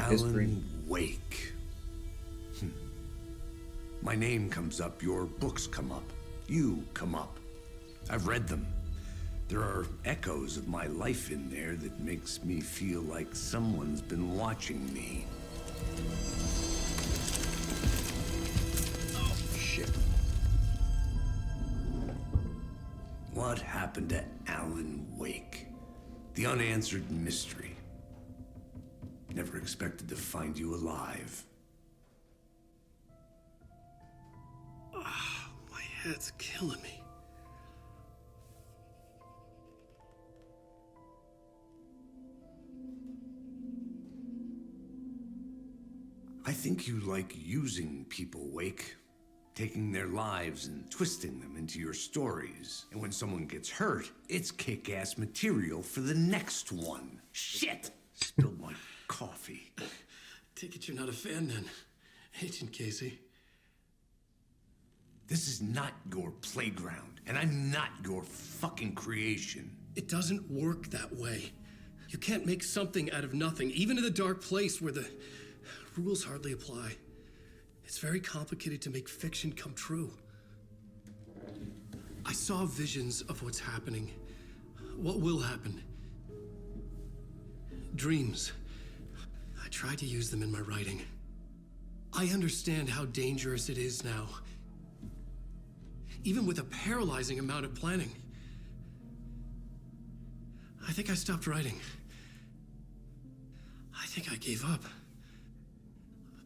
history. Alan Wake. My name comes up, your books come up, you come up. I've read them. There are echoes of my life in there that makes me feel like someone's been watching me. Oh, shit. What happened to Alan Wake? The unanswered mystery. Never expected to find you alive. My head's killing me. I think you like using people, Wake. Taking their lives and twisting them into your stories. And when someone gets hurt, it's kick-ass material for the next one. Shit! Spilled my coffee. Take it you're not a fan then, Agent Casey. This is not your playground, and I'm not your fucking creation. It doesn't work that way. You can't make something out of nothing, even in the dark place where the rules hardly apply. It's very complicated to make fiction come true. I saw visions of what's happening, what will happen. Dreams. I tried to use them in my writing. I understand how dangerous it is now. Even with a paralyzing amount of planning. I think I stopped writing. I think I gave up.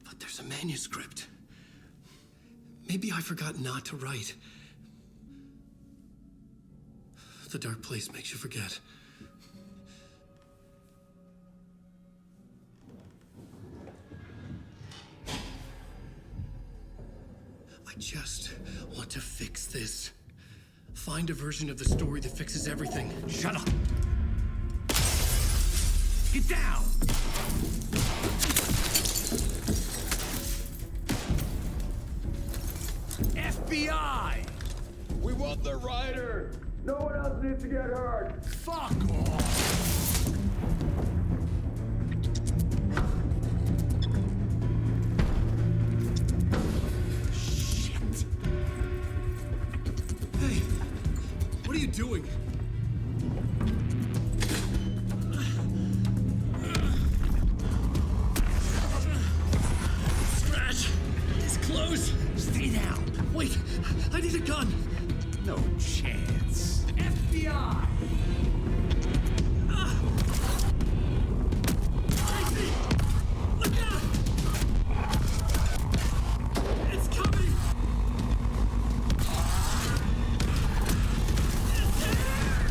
But there's a manuscript. Maybe I forgot not to write. The dark place makes you forget. I just want to fix this. Find a version of the story that fixes everything. Shut up! Get down! FBI! We want the rider! No one else needs to get hurt! Fuck off! Shit! Hey, what are you doing? Scratch! It's close! Stay down! Wait, I need a gun! No chance. FBI! Casey! Look out! It's coming! It's here!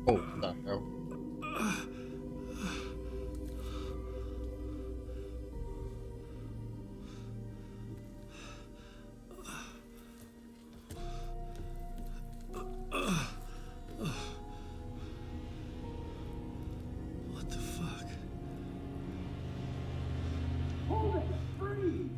Oh, the hell. What the fuck? Hold it! Freeze!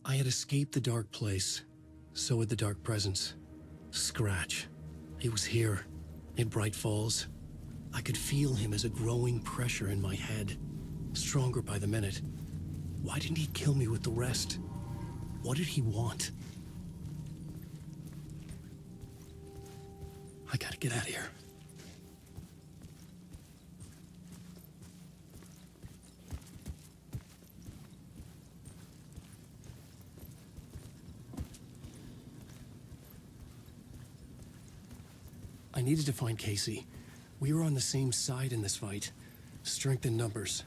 I had escaped the dark place. So had the dark presence. Scratch. He was here, in Bright Falls. I could feel him as a growing pressure in my head. Stronger by the minute. Why didn't he kill me with the rest? What did he want? I gotta get out of here. I needed to find Casey. We were on the same side in this fight. Strength in numbers.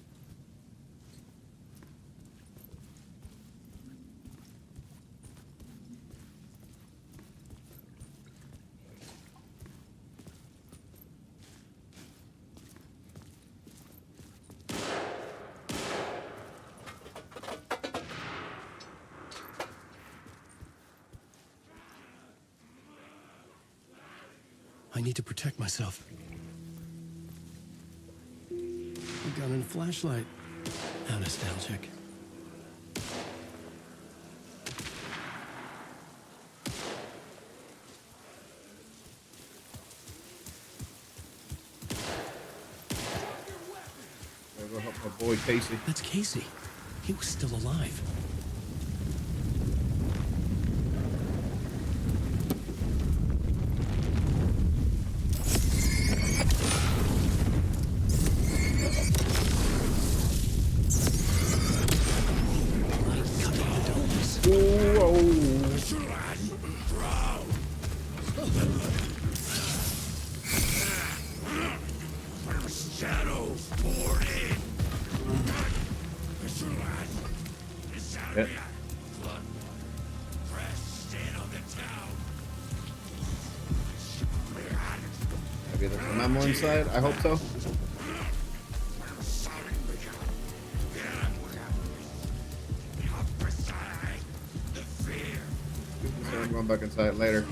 I need to protect myself. A gun and a flashlight. How nostalgic. Gotta go help my boy Casey. That's Casey. He was still alive. Yep. Maybe there's a memo inside. I hope so. I'm going back inside later.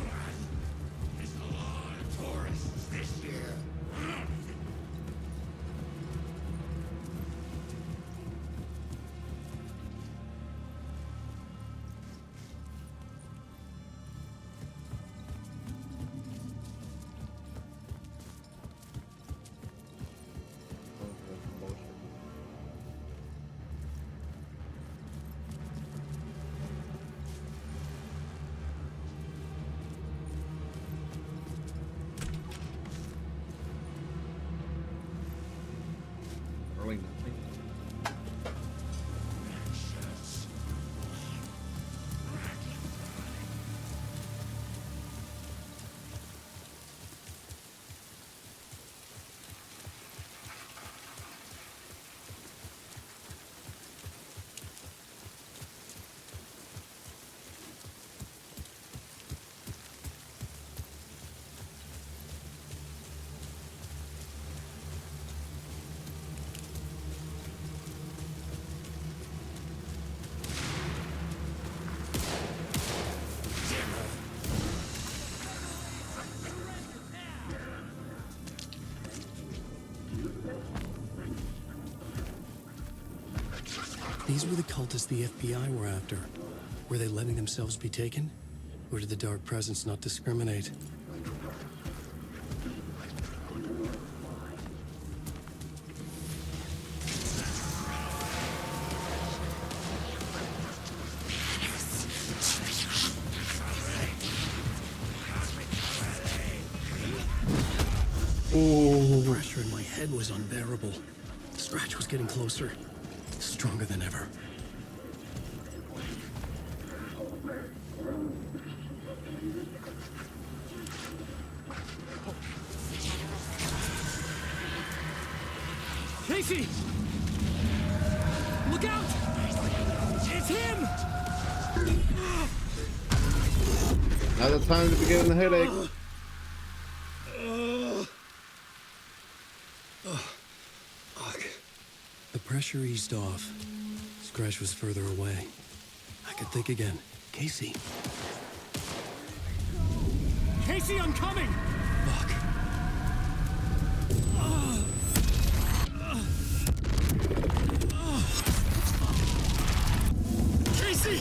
These were the cultists the FBI were after. Were they letting themselves be taken? Or did the Dark Presence not discriminate? Oh, the pressure in my head was unbearable. The scratch was getting closer. Stronger than ever. Casey! Look out! It's him! Now the time to be getting the headache. Fuck. The pressure eased off. Scratch was further away. I could think again. Casey. Casey, I'm coming! Fuck. Casey!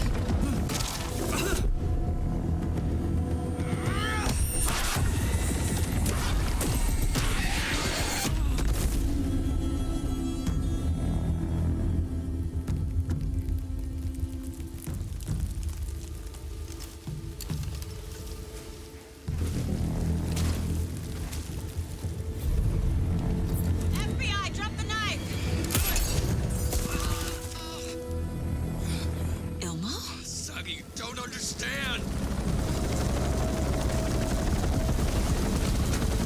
FBI, drop the knife! Elmo? Suggy, you don't understand!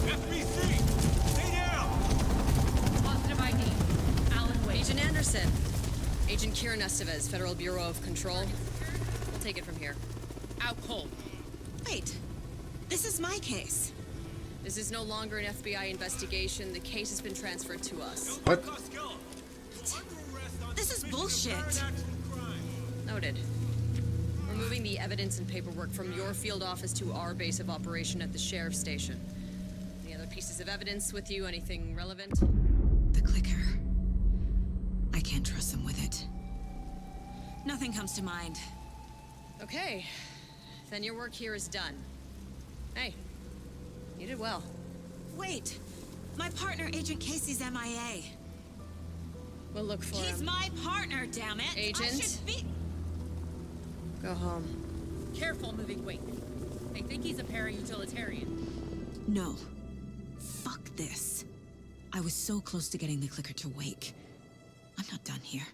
FBC! Stay down! Positive ID. Alan Wade. Agent Anderson. Agent Kieran Estevez, Federal Bureau of Control. We'll take it from here. Out cold. Wait. This is my case. This is no longer an FBI investigation. The case has been transferred to us. What? This is bullshit. Noted. We're moving the evidence and paperwork from your field office to our base of operation at the sheriff's station. Any other pieces of evidence with you? Anything relevant? The clicker. I can't trust them with it. Nothing comes to mind. Okay. Then your work here is done. Hey, you did well. Wait! My partner, Agent Casey's MIA. We'll look for He's him. my partner, damn it! Agent? I should be... Go home. Careful moving weight. They think he's a para-utilitarian. No. Fuck this. I was so close to getting the clicker to wake. I'm not done here.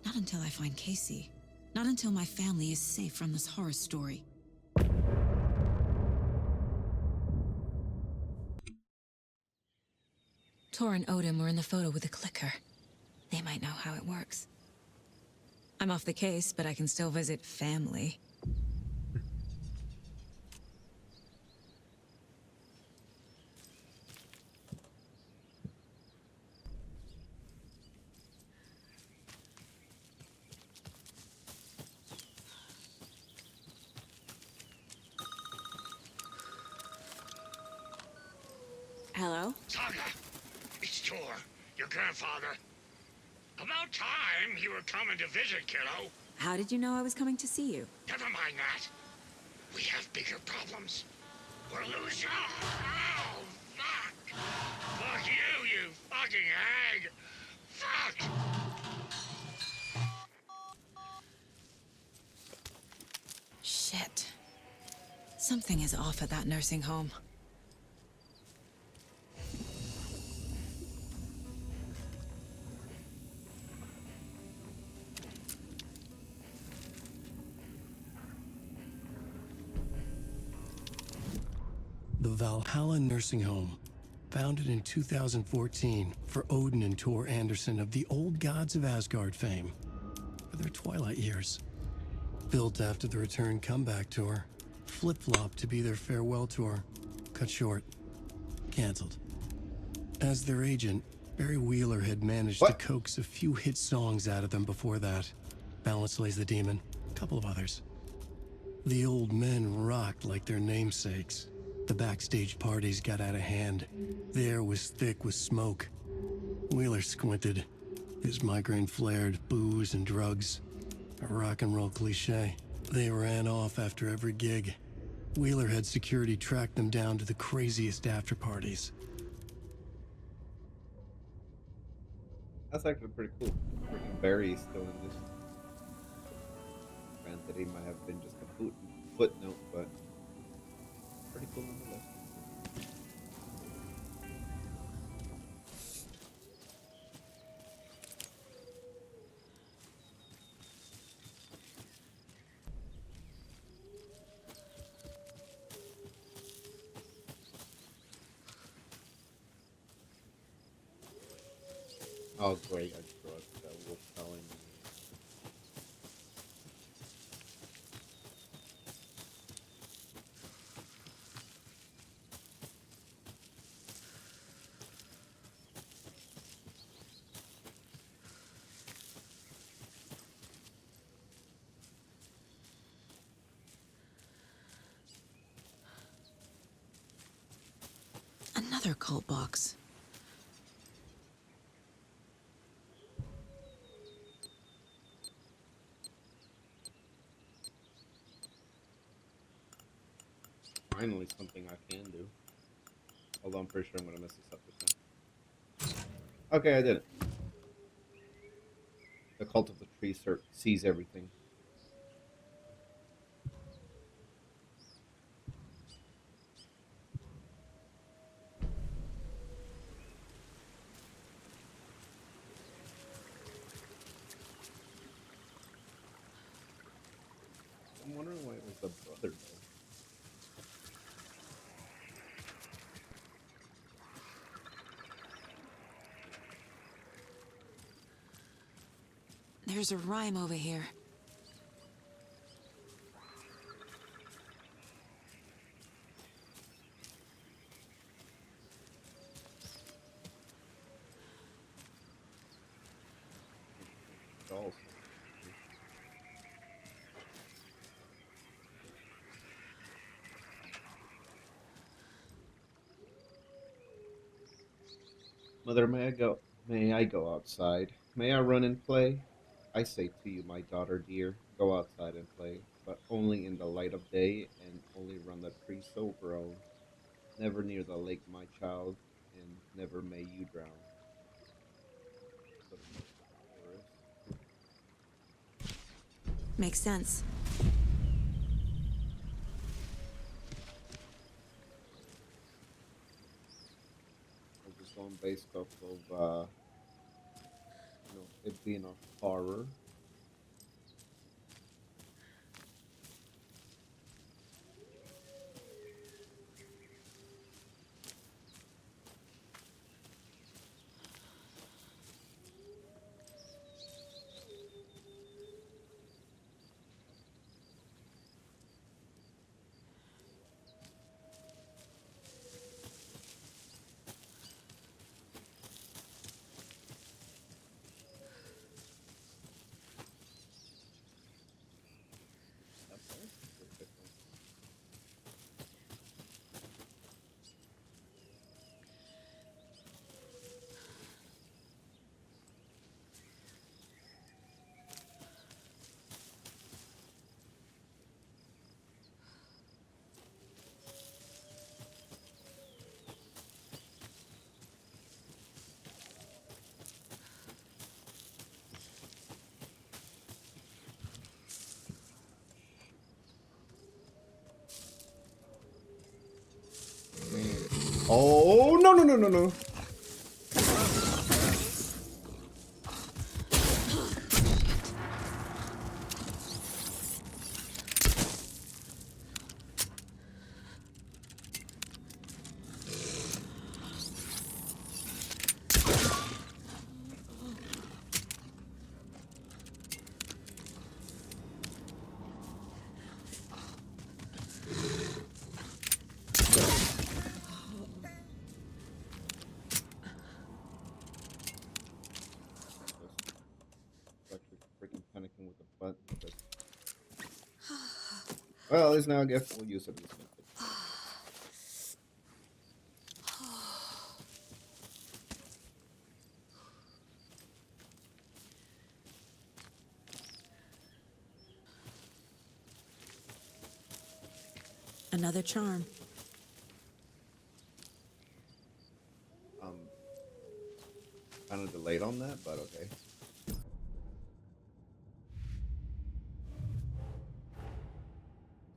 Not until I find Casey. Not until my family is safe from this horror story. Tor and Odin were in the photo with the clicker. They might know how it works. I'm off the case, but I can still visit family. Hello? Saga, it's Tor, your grandfather. About time you were coming to visit, kiddo. How did you know I was coming to see you? Never mind that. We have bigger problems. We're losing. Oh, fuck. Fuck you, you fucking hag. Fuck. Shit. Something is off at that nursing home. The Valhalla Nursing Home, founded in 2014 for Odin and Tor Anderson of the Old Gods of Asgard fame for their twilight years. Built after the return comeback tour, flip-flopped to be their farewell tour, cut short, canceled. As their agent, Barry Wheeler had managed to coax a few hit songs out of them before that. Balance Lays the Demon, a couple of others. The old men rocked like their namesakes. The backstage parties got out of hand. The air was thick with smoke. Wheeler squinted. His migraine flared, booze and drugs. A rock and roll cliche. They ran off after every gig. Wheeler had security track them down to the craziest after parties. That's actually pretty cool. Freaking Barry is still in this. Granted, he might have been just a footnote, but pretty cool nonetheless. Oh great, I drugged that wolf telling me. Another cult box. Finally something I can do. Although I'm pretty sure I'm gonna mess this up this time. Okay, I did it. The cult of the tree sees everything. I'm wondering why it was the brother though. There's a rhyme over here. Dolls. Mother, may I go? May I go outside? May I run and play? I say to you, my daughter dear, go outside and play, but only in the light of day, and only run the trees so grown. Never near the lake, my child, and never may you drown. Put it in the chorus. Makes sense. I was just going based off of it being a horror. Okay. Oh no no no no no! Electric freaking panicking with the button. Well, at least now I get full use of this method. Another charm. Kind of delayed on that, but okay.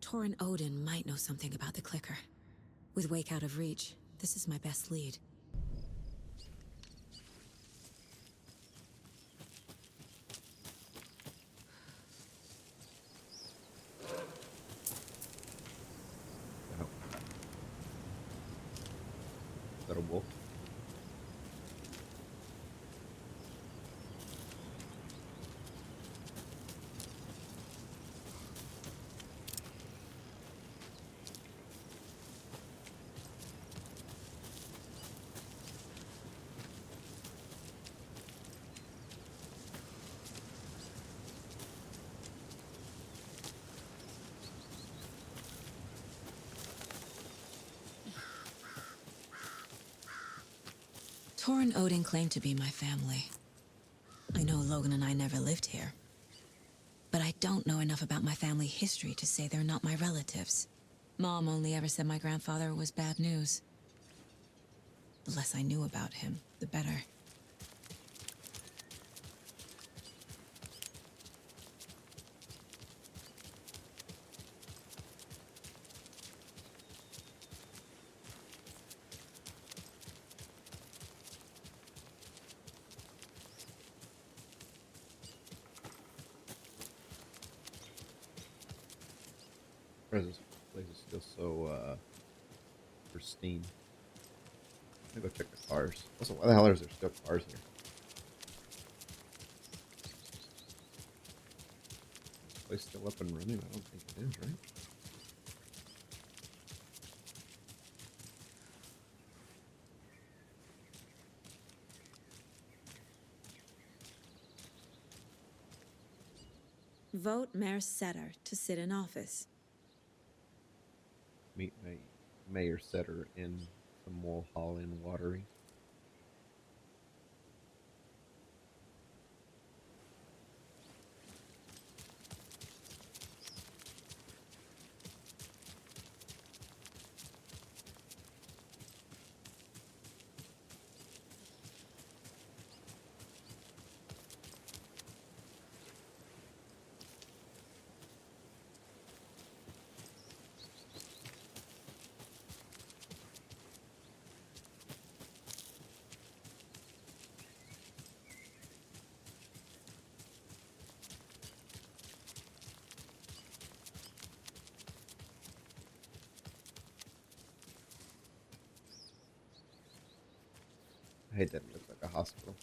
Torrin Odin might know something about the clicker. With Wake out of reach, this is my best lead. Oh. Is that a wolf? Torrin Odin claimed to be my family. I know Logan and I never lived here. But I don't know enough about my family history to say they're not my relatives. Mom only ever said my grandfather was bad news. The less I knew about him, the better. This place is still so pristine. I'm gonna go check the cars. Also, why the hell is there still cars here? Is this place still up and running? I don't think it is, right? Vote Mayor Setter to sit in office. Meet Mayor Setter in the Mulholland Watery. It didn't look like a hospital.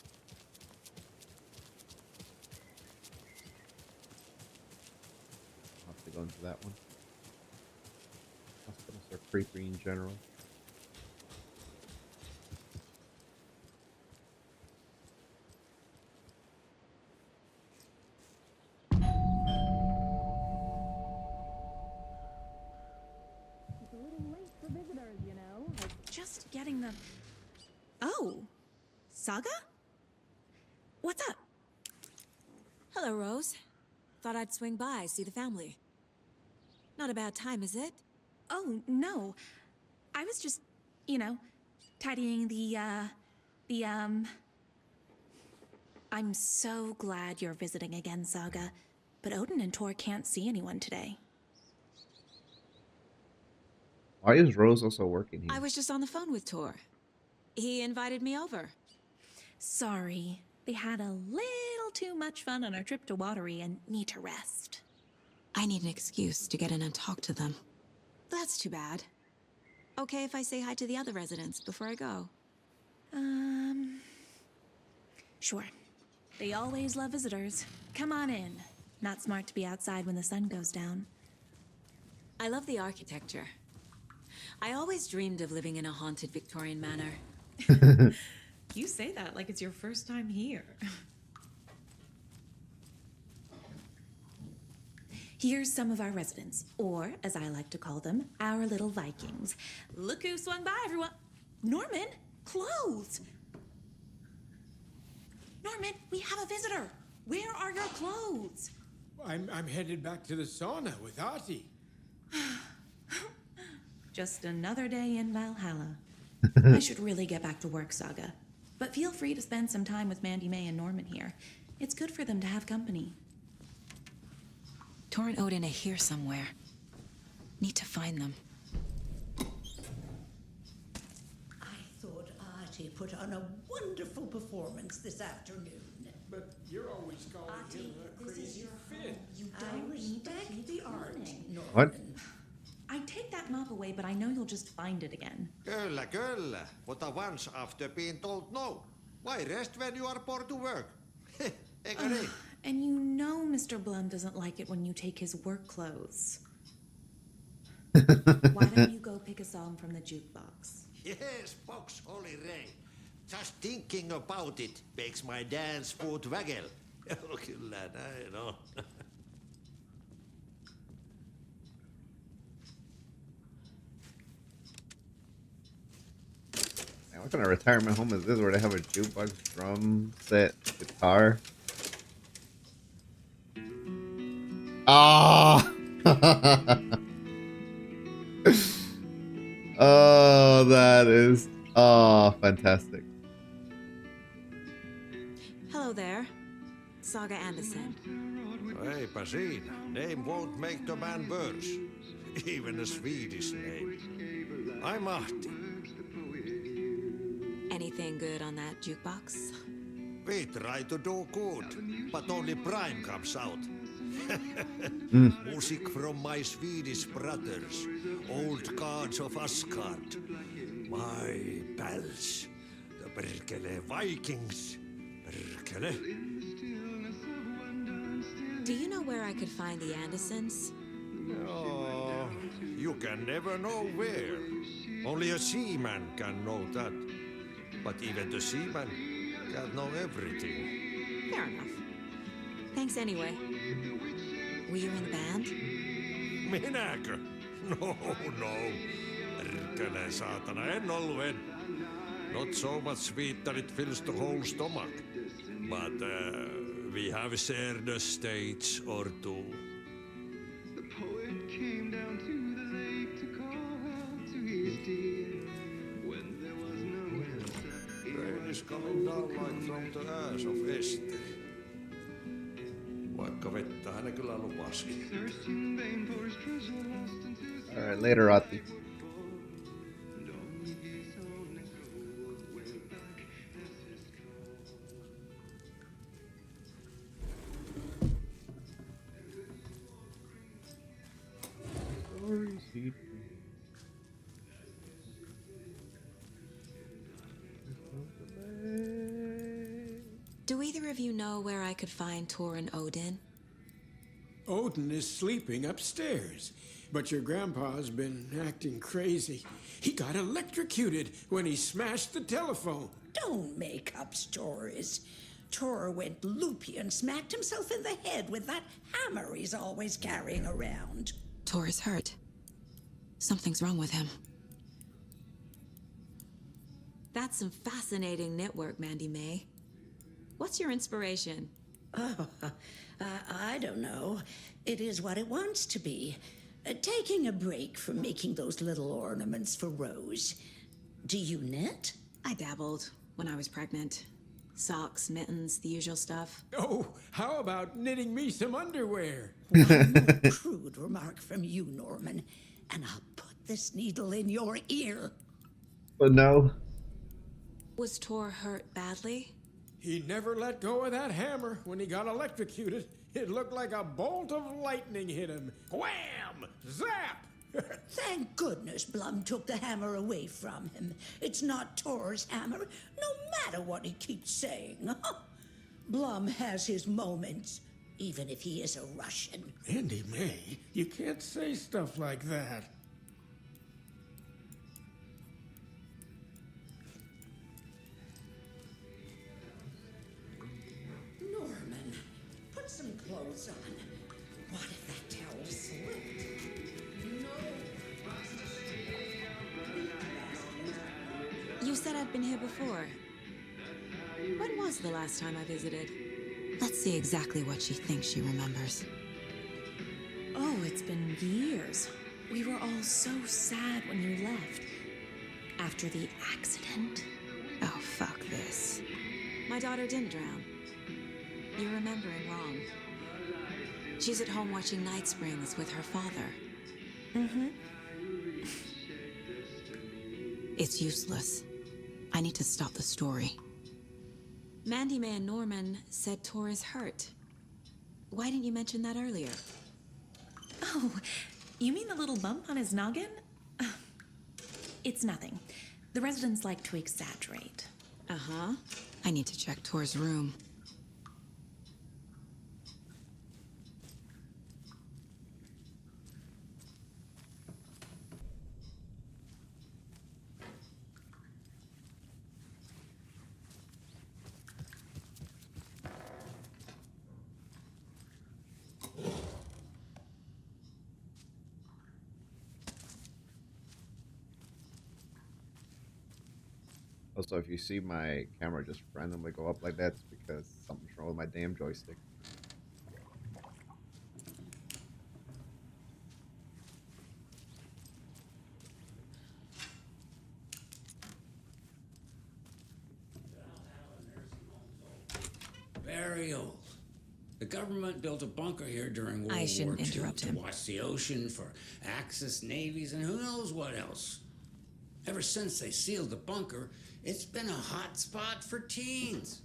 I'll have to go into that one. Hospitals are creepy in general. It's a little late for visitors, you know? Like, just getting the... Oh, Saga? What's up? Hello, Rose. Thought I'd swing by, see the family. Not a bad time, is it? Oh, no. I was just, you know, tidying I'm so glad you're visiting again, Saga. But Odin and Tor can't see anyone today. Why is Rose also working here? I was just on the phone with Tor. He invited me over. Sorry. They had a little too much fun on our trip to Watery and need to rest. I need an excuse to get in and talk to them. That's too bad. Okay if I say hi to the other residents before I go? Sure. They always love visitors. Come on in. Not smart to be outside when the sun goes down. I love the architecture. I always dreamed of living in a haunted Victorian manor. You say that like it's your first time here. Here's some of our residents, or as I like to call them, our little Vikings. Look who swung by, everyone. Norman, clothes. Norman, we have a visitor. Where are your clothes? I'm headed back to the sauna with Artie. Just another day in Valhalla. I should really get back to work, Saga. But feel free to spend some time with Mandy May and Norman here. It's good for them to have company. Tor and Odin are here somewhere. Need to find them. I thought Artie put on a wonderful performance this afternoon. But you're always calling him a crazy fit. You don't respect the art, Norman. What? I take that mop away, but I know you'll just find it again. Kyllä, kyllä. But once after being told no. Why rest when you are bored to work? Eikö niin? And you know Mr. Blum doesn't like it when you take his work clothes. Why don't you go pick a song from the jukebox? Yes, box Holy Ray. Just thinking about it makes my dance foot waggle. Kyllä näin on. Man, what kind of retirement home is this where they have a jukebox, drum set, guitar? Ah! Oh, that is fantastic. Hello there. Saga Anderson. Eipä siinä. Name won't make the man worse. Even a Swedish name. I'm Ahti. Anything good on that jukebox? We try to do good, but only Prime comes out. Music from my Swedish brothers, old gods of Asgard. My pals, the perkele Vikings. Perkele. Do you know where I could find the Andersons? Oh, you can never know where. Only a seaman can know that. But even the seaman can't know everything. Fair enough. Thanks anyway. Were you in the band? Minäkö? No. Perkele saatana, en ollut. Not so much sweet that it fills the whole stomach. But we have shared a stage or two. The poet came down to the lake to call out to his dear. When there was no answer, Rain is coming down like from the ass of Esther. Vaikka vettä hän kyllä lupasikin. searched in vain for his treasure lost into his Alright, later, Ati. Do either of you know where I could find Tor and Odin? Odin is sleeping upstairs, but your grandpa's been acting crazy. He got electrocuted when he smashed the telephone. Don't make up stories. Tor went loopy and smacked himself in the head with that hammer he's always carrying around. Tor is hurt. Something's wrong with him. That's some fascinating network, Mandy May. What's your inspiration? Oh, I don't know. It is what it wants to be. Taking a break from making those little ornaments for Rose. Do you knit? I dabbled when I was pregnant. Socks, mittens, the usual stuff. Oh, how about knitting me some underwear? One more crude remark from you, Norman, and I'll put this needle in your ear. But no. Was Tor hurt badly? He never let go of that hammer when he got electrocuted. It looked like a bolt of lightning hit him. Wham! Zap! Thank goodness Blum took the hammer away from him. It's not Tor's hammer, no matter what he keeps saying. Blum has his moments, even if he is a Russian. Andy May, you can't say stuff like that. Norman, put some clothes on. What if that towel slipped? You said I'd been here before. When was the last time I visited? Let's see exactly what she thinks she remembers. Oh, it's been years. We were all so sad when you left. After the accident. Oh, fuck this. My daughter didn't drown. You're remembering wrong. She's at home watching Night Springs with her father. Mm-hmm. It's useless. I need to stop the story. Mandy May and Norman said Tor is hurt. Why didn't you mention that earlier? Oh, you mean the little bump on his noggin? It's nothing. The residents like to exaggerate. Uh-huh. I need to check Tor's room. Also, if you see my camera just randomly go up like that, it's because something's wrong with my damn joystick. Very old. The government built a bunker here during World War II I shouldn't interrupt to him. watch the ocean for Axis navies and who knows what else. Ever since they sealed the bunker, it's been a hot spot for teens.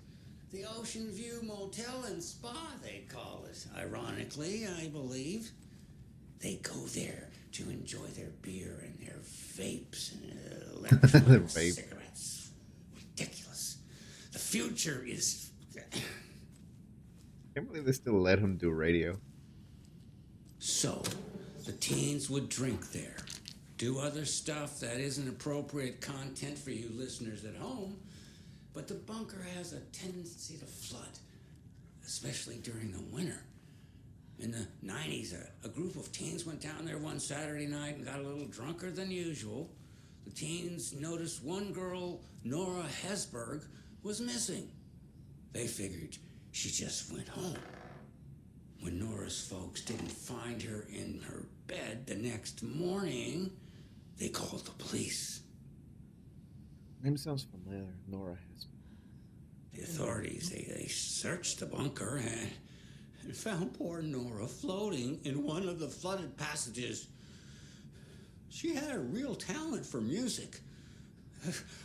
The Ocean View Motel and Spa, they call it. Ironically, I believe. They go there to enjoy their beer and their vapes and electronic Vape. cigarettes. Ridiculous. The future is... Can't believe they still let him do radio. So, the teens would drink there, do other stuff that isn't appropriate content for you listeners at home, but the bunker has a tendency to flood, especially during the winter. In the 90s, a group of teens went down there one Saturday night and got a little drunker than usual. The teens noticed one girl, Nora Hesberg, was missing. They figured she just went home. When Nora's folks didn't find her in her bed the next morning, they called the police. Name sounds familiar. Nora has. The authorities, they searched the bunker and found poor Nora floating in one of the flooded passages. She had a real talent for music.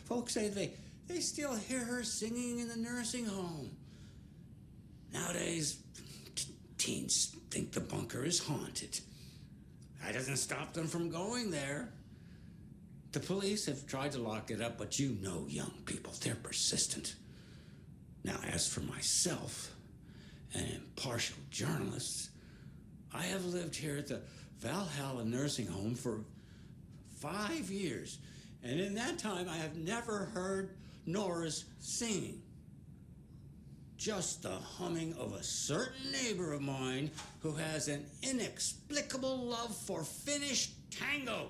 Folks say they still hear her singing in the nursing home. Nowadays, teens think the bunker is haunted. That doesn't stop them from going there. The police have tried to lock it up, but you know young people, they're persistent. Now, as for myself, an impartial journalist, I have lived here at the Valhalla nursing home for 5 years, and in that time I have never heard Nora's singing. Just the humming of a certain neighbor of mine who has an inexplicable love for Finnish tango.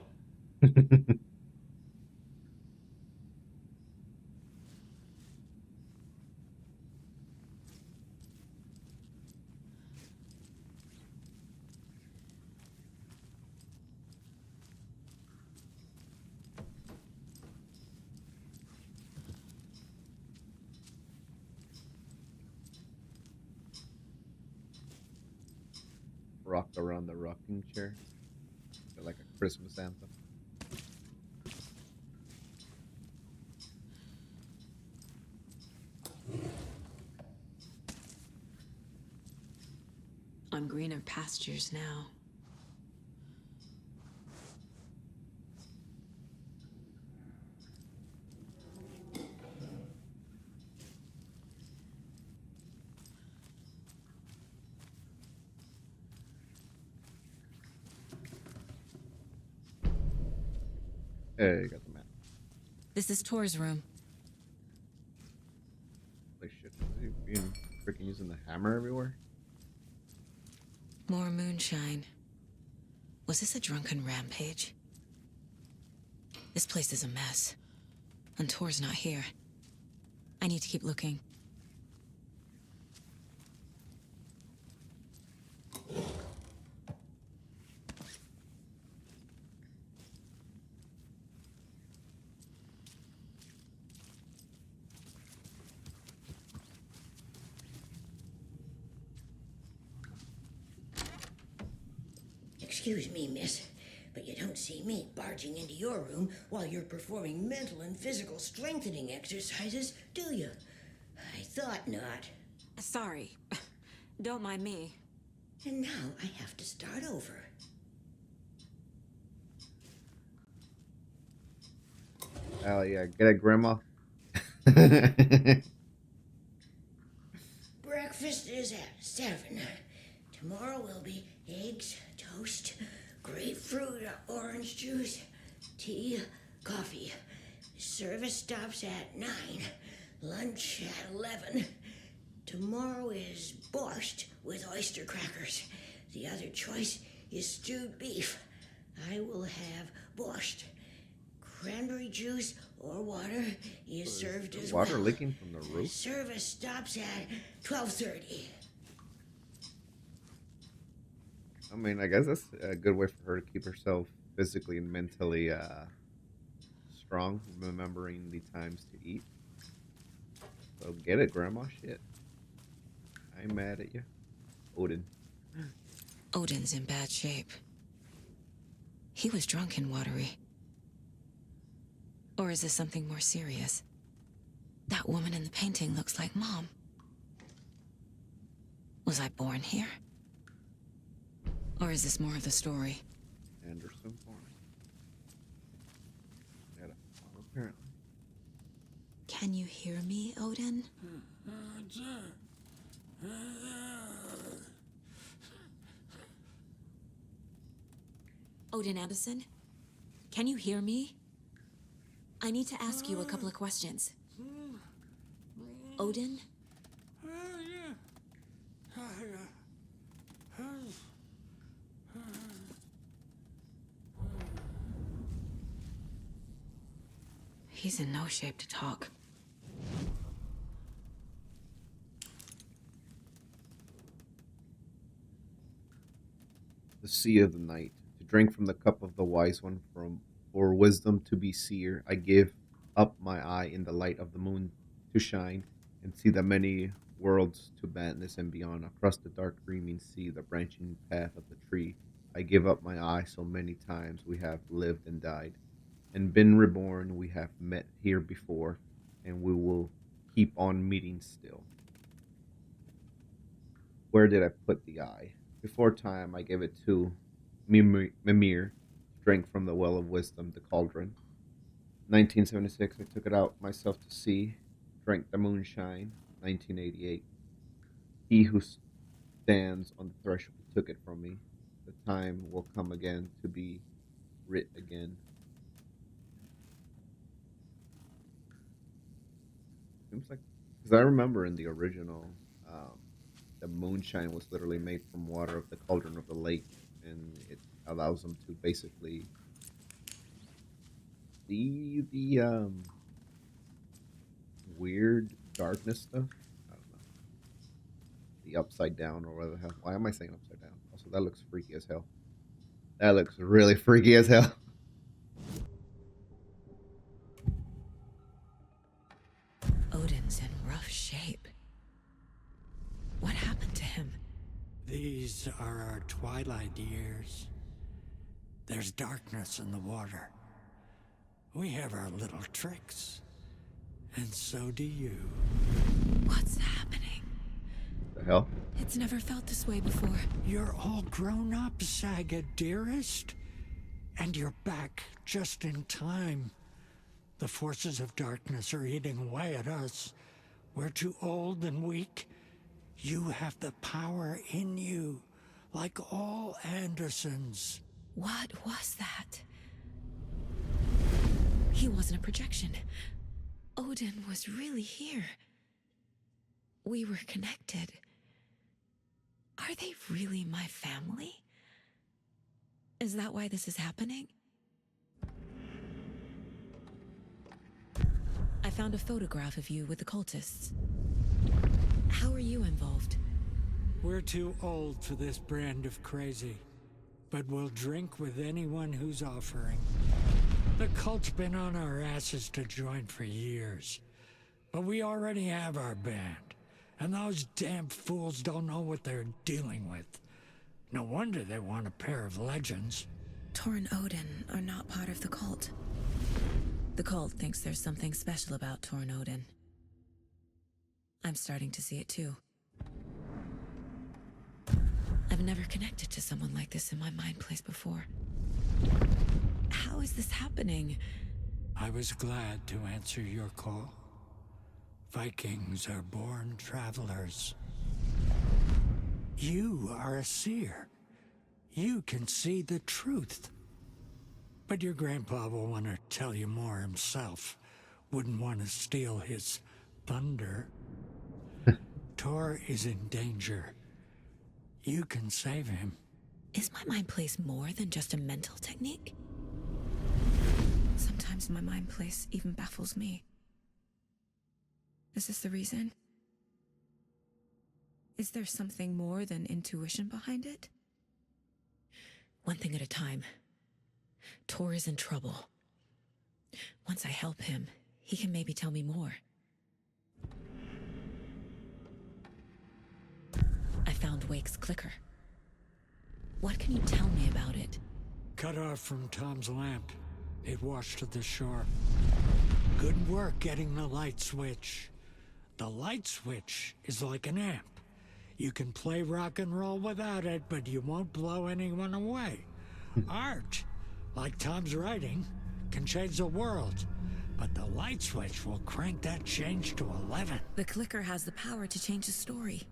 Rock around the rocking chair. Like a Christmas anthem. On greener pastures now. Hey, you got the map. This is Tor's room. Like shit. Is he being freaking using the hammer everywhere? More moonshine. Was this a drunken rampage? This place is a mess. And Tor's not here. I need to keep looking. Excuse me, miss, but you don't see me barging into your room while you're performing mental and physical strengthening exercises, do you? I thought not. Sorry. Don't mind me. And now I have to start over. Hell yeah, get it, Grandma. Breakfast is at 7. Tomorrow will be eggs, toast, grapefruit, orange juice, tea, coffee. Service stops at 9. Lunch at 11. Tomorrow is borscht with oyster crackers. The other choice is stewed beef. I will have borscht. Cranberry juice or water is served as Water well. leaking from the roof? Service stops at 12:30. I mean, I guess that's a good way for her to keep herself physically and mentally strong, remembering the times to eat. So get it, Grandma. Shit. I ain't mad at you. Odin. Odin's in bad shape. He was drunk and watery. Or is this something more serious? That woman in the painting looks like Mom. Was I born here? Or is this more of the story? Anderson Farm. Got a farm, apparently. Can you hear me, Odin? Odin Anderson? Can you hear me? I need to ask you a couple of questions. Odin? He's in no shape to talk. The sea of the night, to drink from the cup of the wise one, for wisdom to be seer. I give up my eye in the light of the moon to shine, and see the many worlds to madness and beyond. Across the dark dreaming sea, the branching path of the tree, I give up my eye so many times we have lived and died, and been reborn. We have met here before, and we will keep on meeting still. Where did I put the eye? Before time, I gave it to Mimir, drank from the well of wisdom, the cauldron. 1976, I took it out myself to see, drank the moonshine. 1988. He who stands on the threshold took it from me. The time will come again to be writ again. Seems like, because I remember in the original, the moonshine was literally made from water of the cauldron of the lake, and it allows them to basically see the weird darkness stuff. I don't know, the upside down or whatever the hell. Why am I saying upside down? Also, that looks freaky as hell. That looks really freaky as hell. Odin's in rough shape. What happened to him? These are our twilight years. There's darkness in the water. We have our little tricks. And so do you. What's happening? The hell? It's never felt this way before. You're all grown up, Saga, dearest. And you're back just in time. The forces of darkness are eating away at us. We're too old and weak. You have the power in you, like all Andersons. What was that? He wasn't a projection. Odin was really here. We were connected. Are they really my family? Is that why this is happening? I found a photograph of you with the cultists. How are you involved? We're too old for this brand of crazy, but we'll drink with anyone who's offering. The cult's been on our asses to join for years, but we already have our band, and those damn fools don't know what they're dealing with. No wonder they want a pair of legends. Tor and Odin are not part of the cult. The cult thinks there's something special about Tor and Odin. I'm starting to see it too. I've never connected to someone like this in my mind place before. How is this happening? I was glad to answer your call. Vikings are born travelers. You are a seer. You can see the truth. But your grandpa will want to tell you more himself. Wouldn't want to steal his thunder. Tor is in danger. You can save him. Is my mind place more than just a mental technique? Sometimes my mind place even baffles me. Is this the reason? Is there something more than intuition behind it? One thing at a time. Tor is in trouble. Once I help him, he can maybe tell me more. I found Wake's clicker. What can you tell me about it? Cut off from Tom's lamp. It washed to the shore. Good work getting the light switch. The light switch is like an amp. You can play rock and roll without it, but you won't blow anyone away. Art, like Tom's writing, can change the world, but the light switch will crank that change to 11. The clicker has the power to change the story.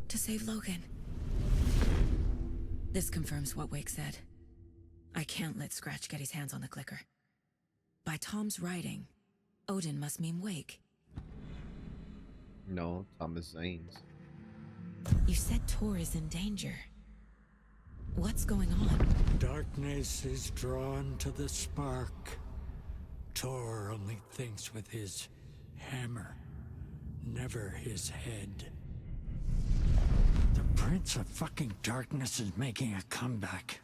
To save Logan. This confirms what Wake said. I can't let Scratch get his hands on the clicker. By Tom's writing, Odin must mean Wake. No, Thomas Zane's. You said Tor is in danger. What's going on? Darkness is drawn to the spark. Tor only thinks with his hammer, never his head. The Prince of fucking Darkness is making a comeback.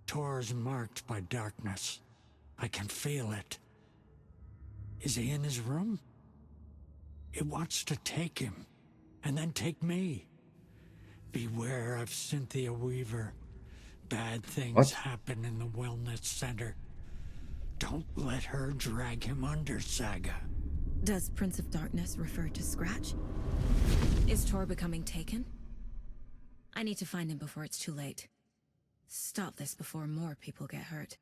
Tor's marked by darkness. I can feel it. Is he in his room? It wants to take him, and then take me. Beware of Cynthia Weaver. Bad things happen in the wellness center. Don't let her drag him under, Saga. Does Prince of Darkness refer to Scratch? Is Tor becoming taken? I need to find him before it's too late. Stop this before more people get hurt.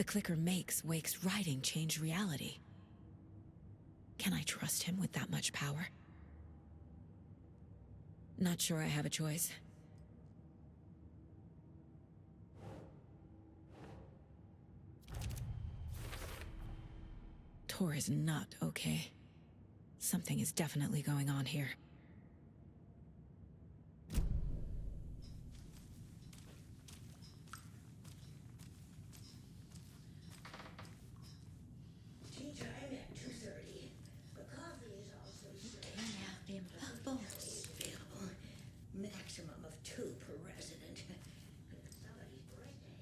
clicker makes Wake's writing change reality. Can I trust him with that much power? Not sure I have a choice. Tor is not okay. Something is definitely going on here. Teacher, I'm at 2:30. The coffee is also served. Available. Maximum of 2 per resident. Somebody's birthday.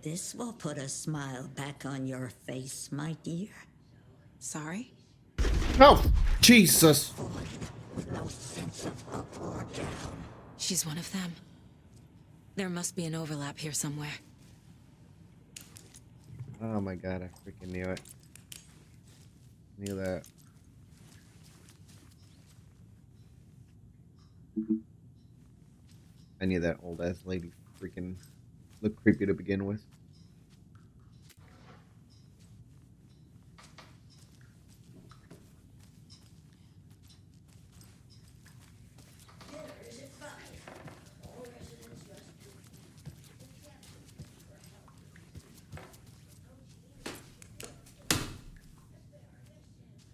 This will put a smile back on your face, my dear. Sorry? No! Jesus! No sense of up or down. She's one of them. There must be an overlap here somewhere. Oh my god, I freaking knew it. Knew that. I knew that old ass lady freaking looked creepy to begin with. Dinner is at 5. All residents must do.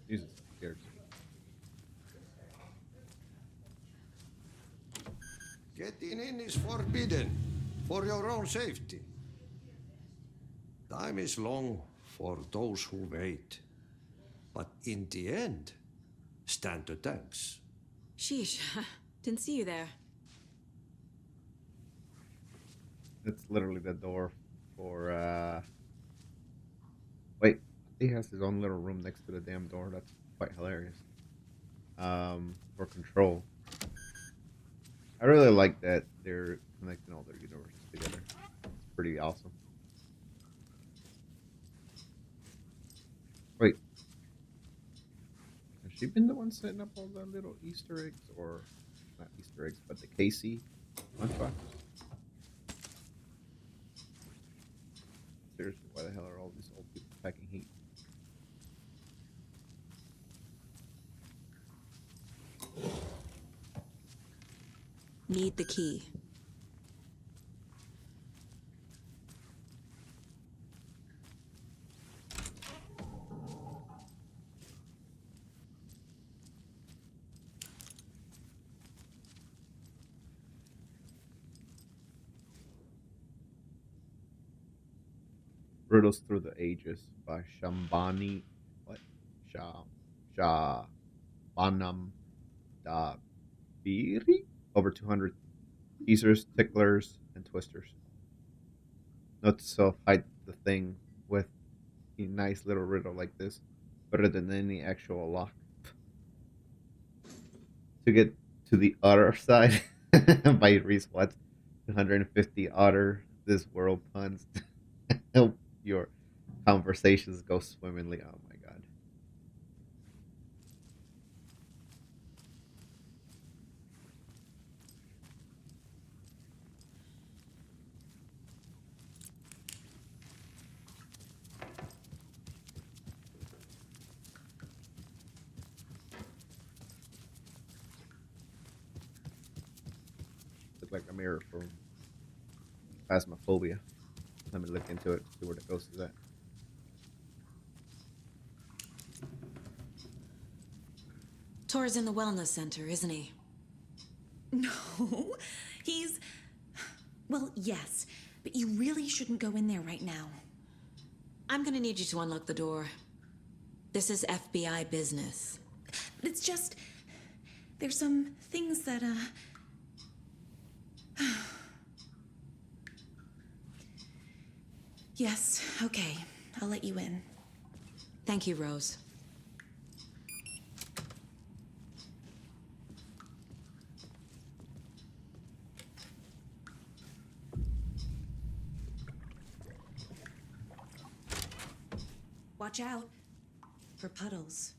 Jesus, scared. Getting in is forbidden, for your own safety. Time is long for those who wait. But in the end, stand the thanks. Sheesh. Didn't see you there. It's literally the door for, wait, he has his own little room next to the damn door. That's quite hilarious. For control. I really like that they're connecting all their universes together. It's pretty awesome. Wait. Has she been the one setting up all the little Easter eggs? Or, not Easter eggs, but the Casey lunchbox? Seriously, why the hell are all these old people packing heat? Need the key. Riddles Through the Ages by Shambani. What? Banam Dabiri? Over 200 teasers, ticklers, and twisters. Note to self, hide the thing with a nice little riddle like this. Better than any actual lock. To get to the other side by Reese Watts. 250 otter this world puns. Help your conversations go swimmingly. Oh my god. Look like a mirror for phasmophobia. Let me look into it, see where the ghost is at. Tor's in the wellness center, isn't he? No, he's... Well, yes, but you really shouldn't go in there right now. I'm gonna need you to unlock the door. This is FBI business. But it's just... There's some things that, Yes, okay. I'll let you in. Thank you, Rose. Watch out for puddles.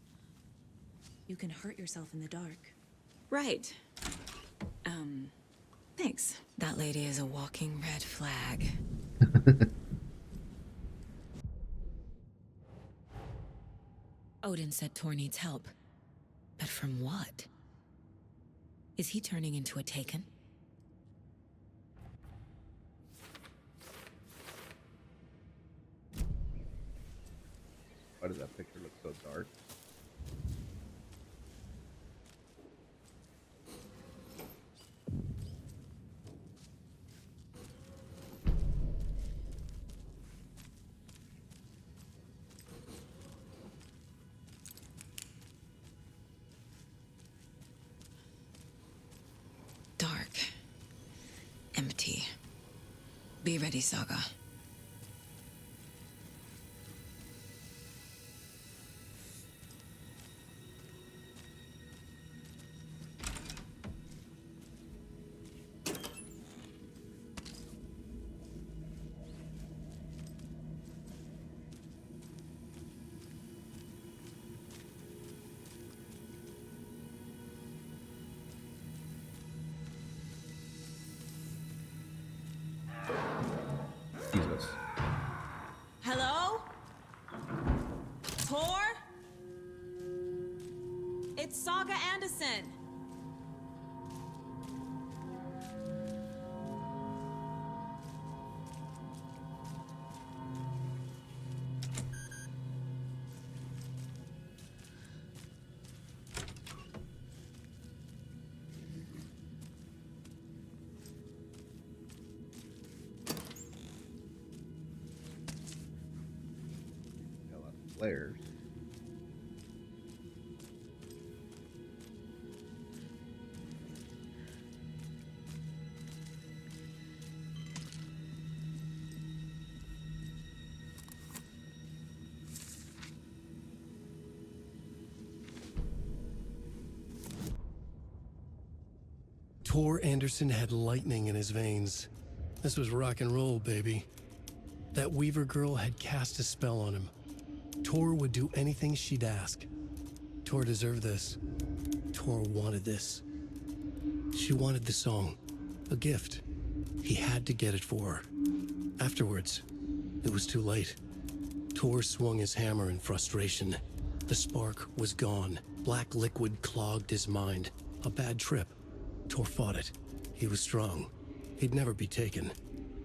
You can hurt yourself in the dark. Right. Thanks. That lady is a walking red flag. Odin said Tor needs help. But from what? Is he turning into a Taken? Why does that picture look so dark? Dark. Empty. Be ready, Saga. Jesus. Hello? Tor? It's Saga Anderson. Got a lot of flares. Tor Anderson had lightning in his veins. This was rock and roll, baby. That Weaver girl had cast a spell on him. Tor would do anything she'd ask. Tor deserved this. Tor wanted this. She wanted the song, a gift. He had to get it for her. Afterwards, it was too late. Tor swung his hammer in frustration. The spark was gone. Black liquid clogged his mind. A bad trip. Tor fought it. He was strong. He'd never be taken.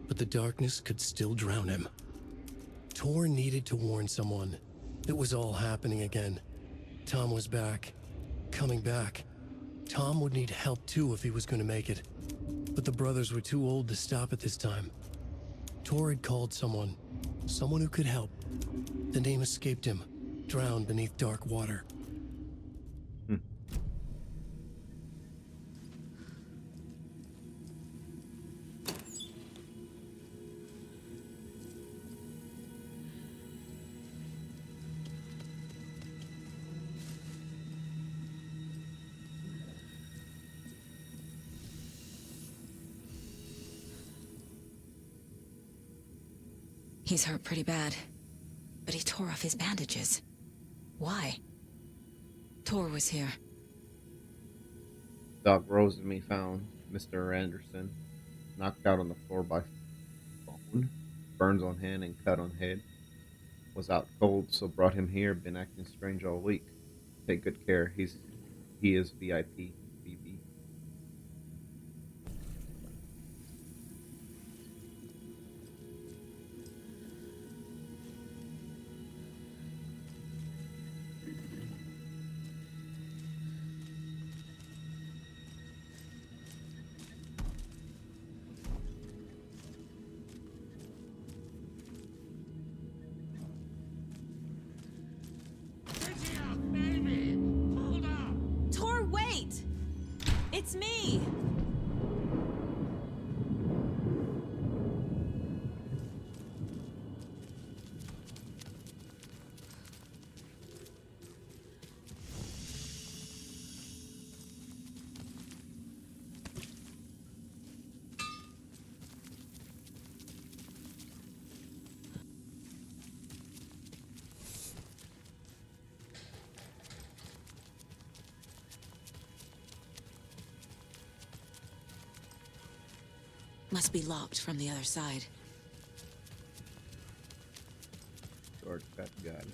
But the darkness could still drown him. Tor needed to warn someone. It was all happening again. Tom was back. Coming back. Tom would need help too if he was going to make it. But the brothers were too old to stop it this time. Tor had called someone. Someone who could help. The name escaped him. Drowned beneath dark water. He's hurt pretty bad, but he tore off his bandages. Why? Tor was here. Doc Rose and me found Mr. Anderson knocked out on the floor by phone, burns on hand and cut on head. Was out cold, so brought him here. Been acting strange all week. Take good care. He is VIP. BB. Tor, wait! It's me! Must be locked from the other side. Shortcut got it.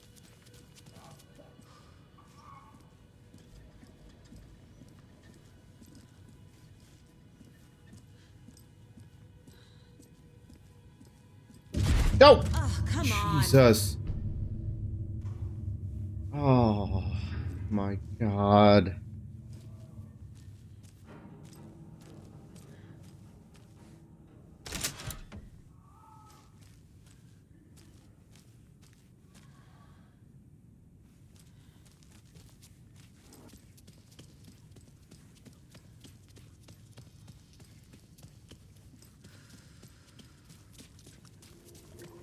Go! Oh, come on. Jesus. Oh my god.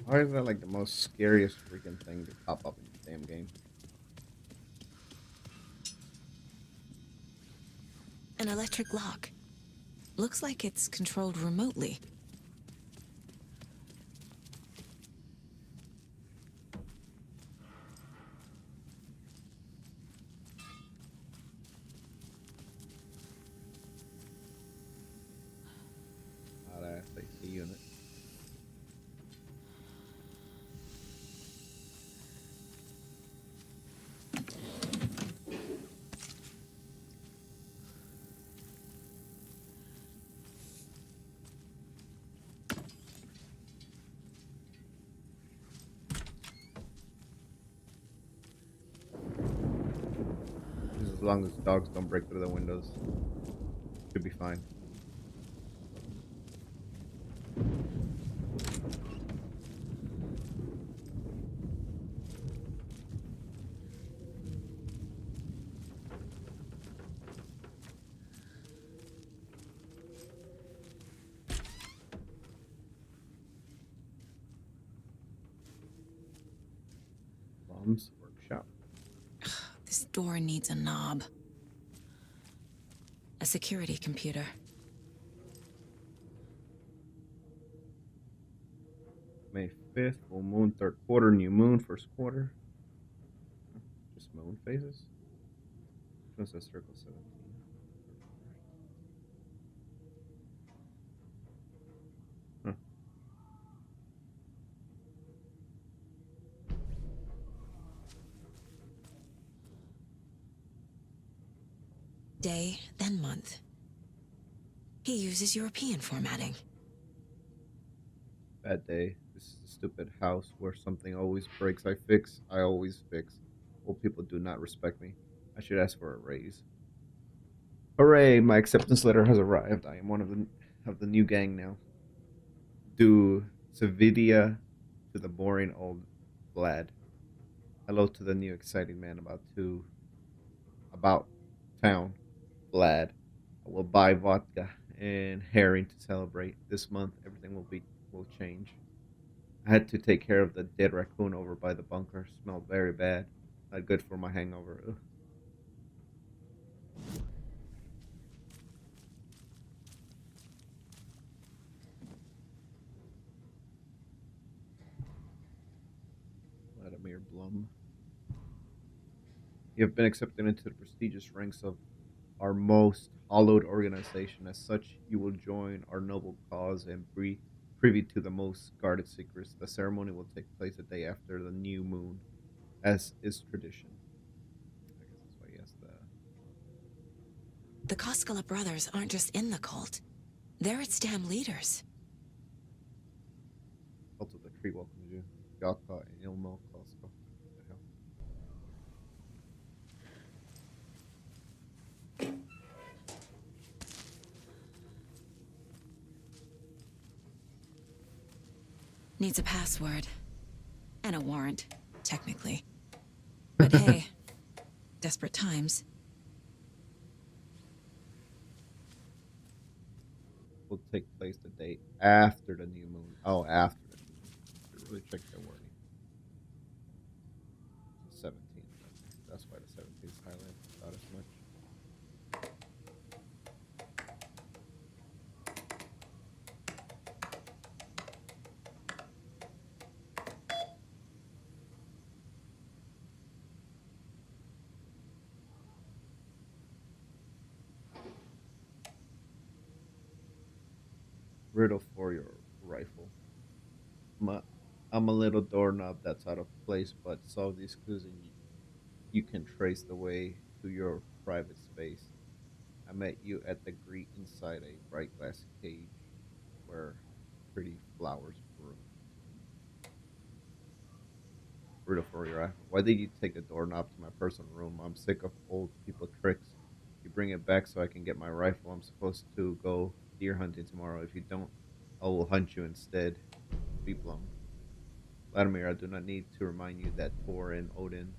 Why is that like the most scariest freaking thing to pop up in this damn game? An electric lock. Looks like it's controlled remotely. Badass AC unit. Just as long as dogs don't break through the windows, should be fine. Mom's workshop. This door needs a knob. A security computer. May 5th, full moon, third quarter, new moon, first quarter. Just moon phases. What's a circle 17? Huh. Day, then month. He uses European formatting. Bad day. This is a stupid house where something always breaks. I fix. I always fix. Old people do not respect me. I should ask for a raise. Hooray! My acceptance letter has arrived. I am one of the new gang now. Do Cividia to the boring old Vlad. Hello to the new exciting man about town, Vlad. I will buy vodka and herring to celebrate. This month everything will change. I had to take care of the dead raccoon over by the bunker. Smelled very bad. Not good for my hangover. Ugh. Vladimir Blum. You have been accepted into the prestigious ranks of our most hallowed organization. As such, you will join our noble cause and be privy to the most guarded secrets. The ceremony will take place the day after the new moon, as is tradition. I guess that's why he has The Koskela brothers aren't just in the cult. They're its damn leaders. Cult of the Tree welcomes you. Yaka and Ilmo Koska. What the hell? Needs a password. And a warrant, technically. But hey, desperate times. Will take place the day after the new moon. Oh, after the new moon. Should really check their wording. 17th. That's why the 17th is highlighted. Not as much. Riddle for your rifle. I'm a little doorknob that's out of place, but solve these clues and you can trace the way to your private space. I met you at the grate inside a bright glass cage where pretty flowers bloom. Brutal for your eye. Why did you take the doorknob to my personal room? I'm sick of old people tricks. You bring it back so I can get my rifle. I'm supposed to go deer hunting tomorrow. If you don't, I will hunt you instead. Be Blum. Vladimir, I do not need to remind you that Thor and Odin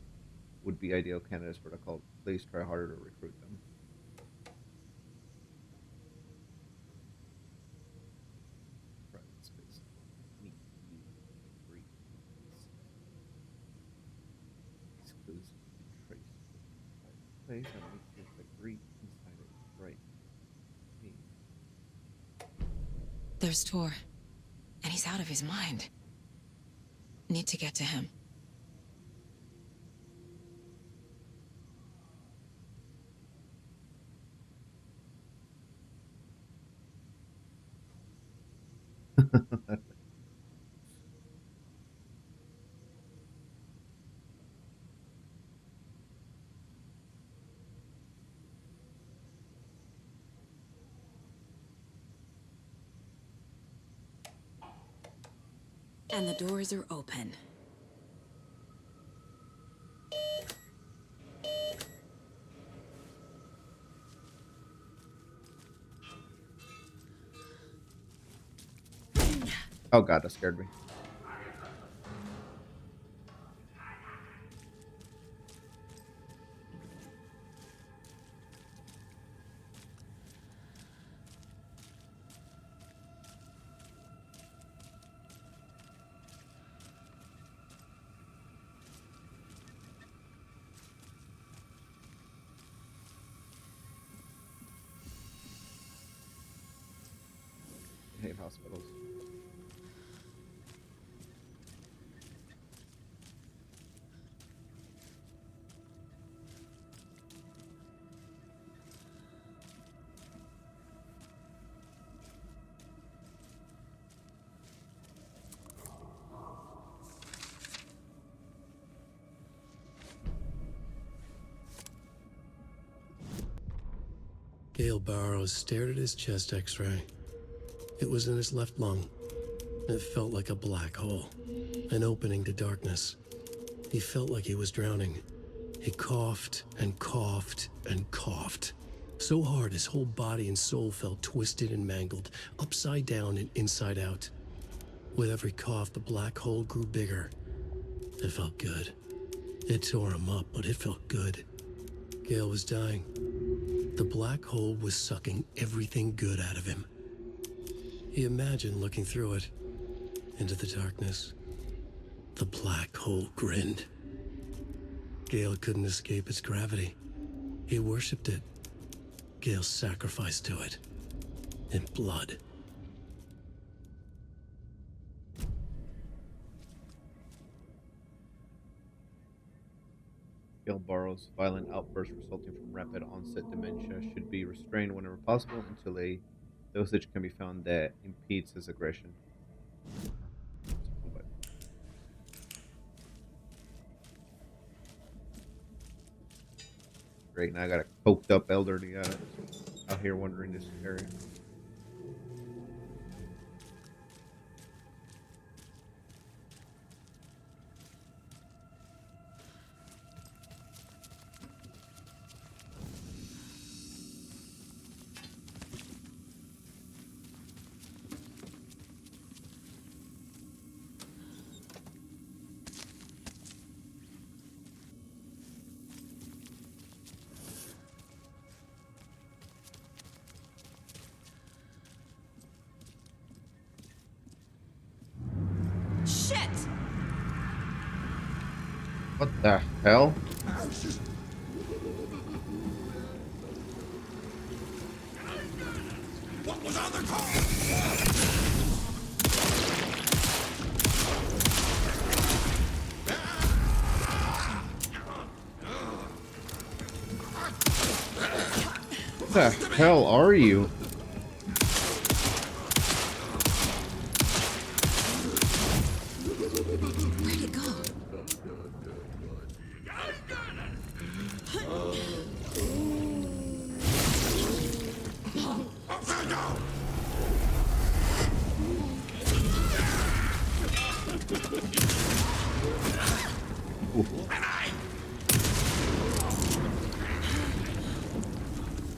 would be ideal candidates for the cult. Please try harder to recruit them. Private space. Meet you. Agree. These clues can be traced to a private place and meet you at the Greek inside it. Right. Me. There's Tor, and he's out of his mind. Need to get to him. And the doors are open. Oh god, that scared me. I hate hospitals. Gale Barrows stared at his chest x-ray. It was in his left lung. It felt like a black hole, an opening to darkness. He felt like he was drowning. He coughed and coughed and coughed. So hard his whole body and soul felt twisted and mangled, upside down and inside out. With every cough, the black hole grew bigger. It felt good. It tore him up, but it felt good. Gale was dying. The black hole was sucking everything good out of him. He imagined looking through it, into the darkness. The black hole grinned. Gale couldn't escape its gravity. He worshipped it. Gale sacrificed to it. In blood. Gale Barrows' violent outbursts resulting from rapid onset dementia should be restrained whenever possible until a dosage can be found that impedes his aggression. Great, now I got a coked up elderly guy out here wandering this area. Shit! What the hell? What was on the call? What the hell are you? Where'd it go?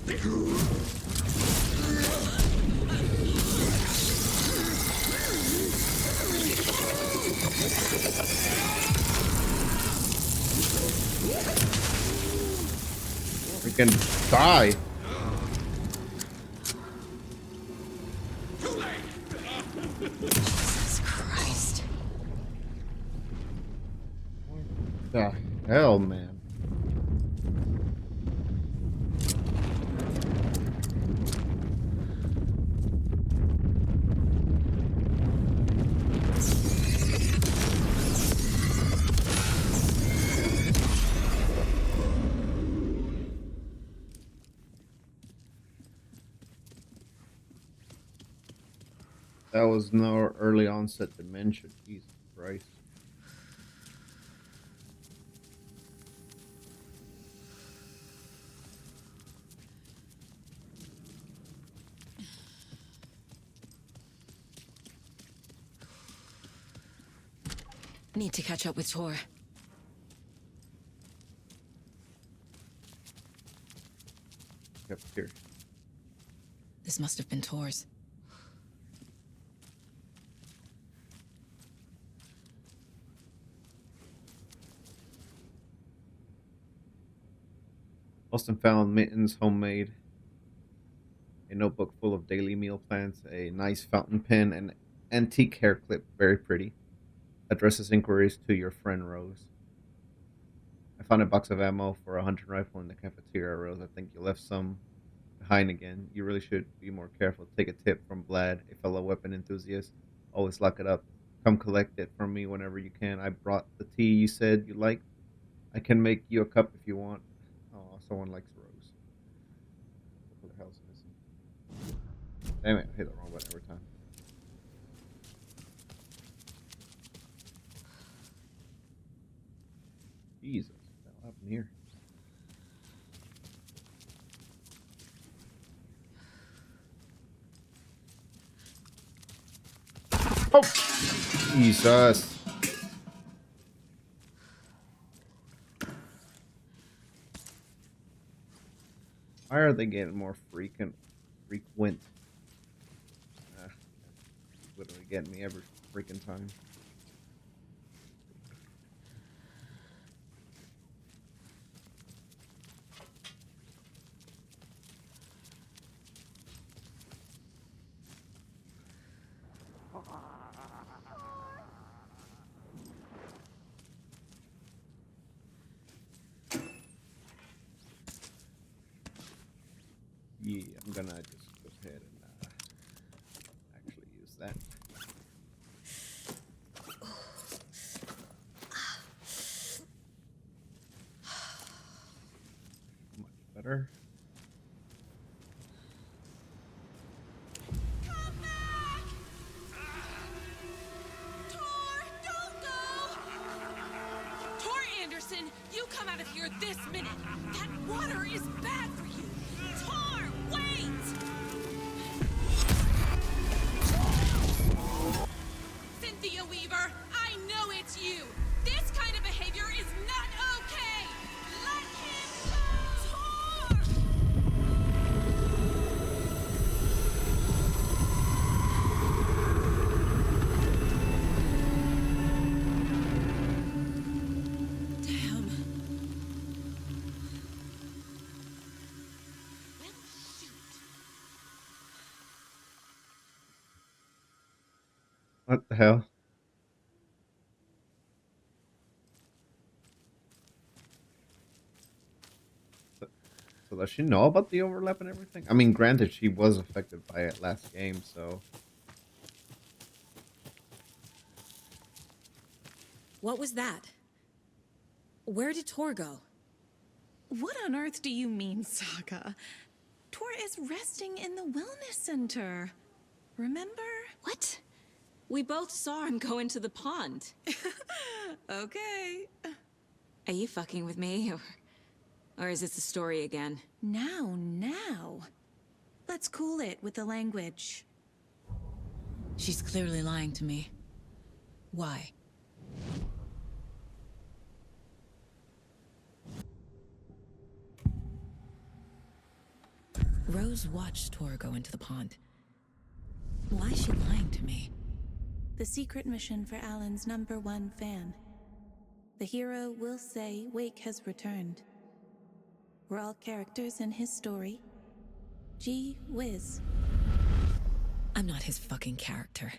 We can die. Jesus Christ. The hell, man. That was no early onset dementia. Jesus Christ. Need to catch up with Tor. Yep, here. This must have been Tor's. Lost and found mittens, homemade. A notebook full of daily meal plans, a nice fountain pen, and antique hair clip, very pretty. Addresses inquiries to your friend Rose. I found a box of ammo for a hunting rifle in the cafeteria, Rose. I think you left some behind again. You really should be more careful. Take a tip from Vlad, a fellow weapon enthusiast. Always lock it up. Come collect it from me whenever you can. I brought the tea you said you liked. I can make you a cup if you want. Oh, someone likes Rose. What the hell's missing? Damn it, I hit the wrong button every time. Jesus, what happened here? Oh, Jesus. Why are they getting more frequent? Literally getting me every freaking time. Yeah, I'm gonna just go ahead and actually use that. Much better. Tor Anderson, you come out of here this minute. That water is bad for you. Tor, wait! Cynthia Weaver, I know it's you. This kind of behavior is not okay. Let him go. Tor! Damn. What the hell? So does she know about the overlap and everything? I mean, granted, she was affected by it last game, so... What was that? Where did Tor go? What on earth do you mean, Saga? Tor is resting in the wellness center. Remember? What? We both saw him go into the pond. Okay. Are you fucking with me, or is this a story again? Now. Let's cool it with the language. She's clearly lying to me. Why? Rose watched Tor go into the pond. Why is she lying to me? The secret mission for Alan's #1 fan. The hero will say Wake has returned. We're all characters in his story. Gee whiz. I'm not his fucking character.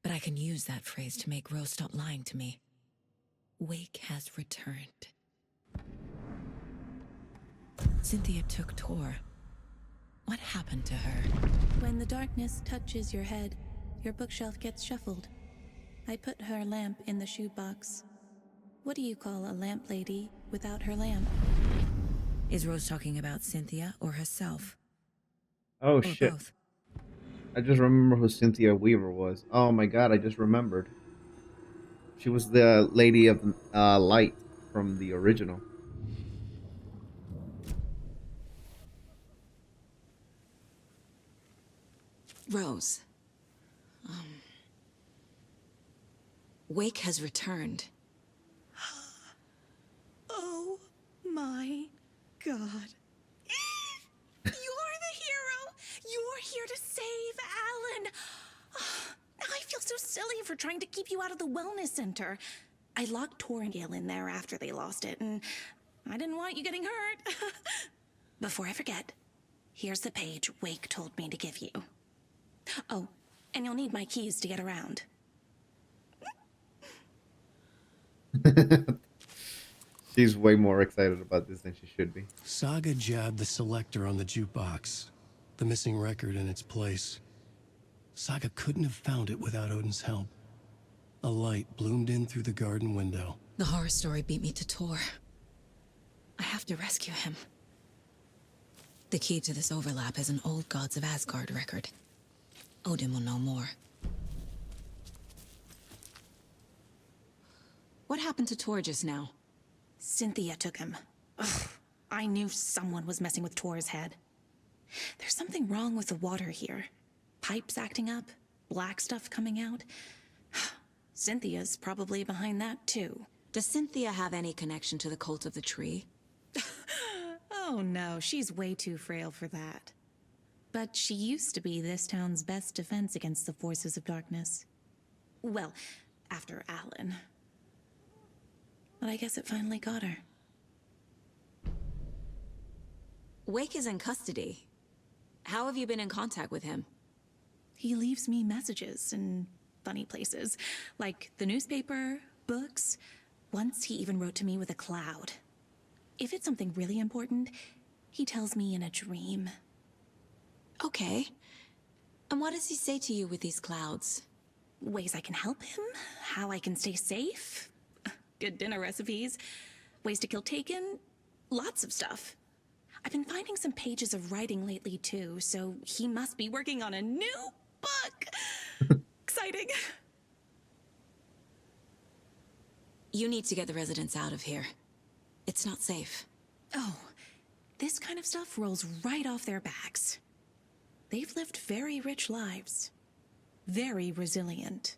But I can use that phrase to make Rose stop lying to me. Wake has returned. Cynthia took Tor. What happened to her? When the darkness touches your head, your bookshelf gets shuffled. I put her lamp in the shoebox. What do you call a lamp lady without her lamp? Is Rose talking about Cynthia or herself? Oh Or shit. both? I just remember who Cynthia Weaver was. Oh my god, I just remembered. She was the Lady of Light from the original. Rose. Wake has returned. Oh my god. You're the hero! You're here to save Alan! I feel so silly for trying to keep you out of the wellness center. I locked Tor and Gale in there after they lost it, and I didn't want you getting hurt. Before I forget, here's the page Wake told me to give you. Oh, and you'll need my keys to get around. She's way more excited about this than she should be. Saga jabbed the selector on the jukebox, the missing record in its place. Saga couldn't have found it without Odin's help. A light bloomed in through the garden window. The horror story beat me to Tor. I have to rescue him. The key to this overlap is an old Gods of Asgard record. Odin will know more. What happened to Tor just now? Cynthia took him. Ugh, I knew someone was messing with Tor's head. There's something wrong with the water here. Pipes acting up, black stuff coming out. Cynthia's probably behind that too. Does Cynthia have any connection to the cult of the tree? Oh no, she's way too frail for that. But she used to be this town's best defense against the forces of darkness. Well, after Alan. But I guess it finally got her. Wake is in custody. How have you been in contact with him? He leaves me messages in funny places, like the newspaper, books. Once he even wrote to me with a cloud. If it's something really important, he tells me in a dream. Okay. And what does he say to you with these clouds? Ways I can help him, how I can stay safe, good dinner recipes, ways to kill Taken, lots of stuff. I've been finding some pages of writing lately too, so he must be working on a new book. Exciting. You need to get the residents out of here. It's not safe. Oh, this kind of stuff rolls right off their backs. They've lived very rich lives. Very resilient.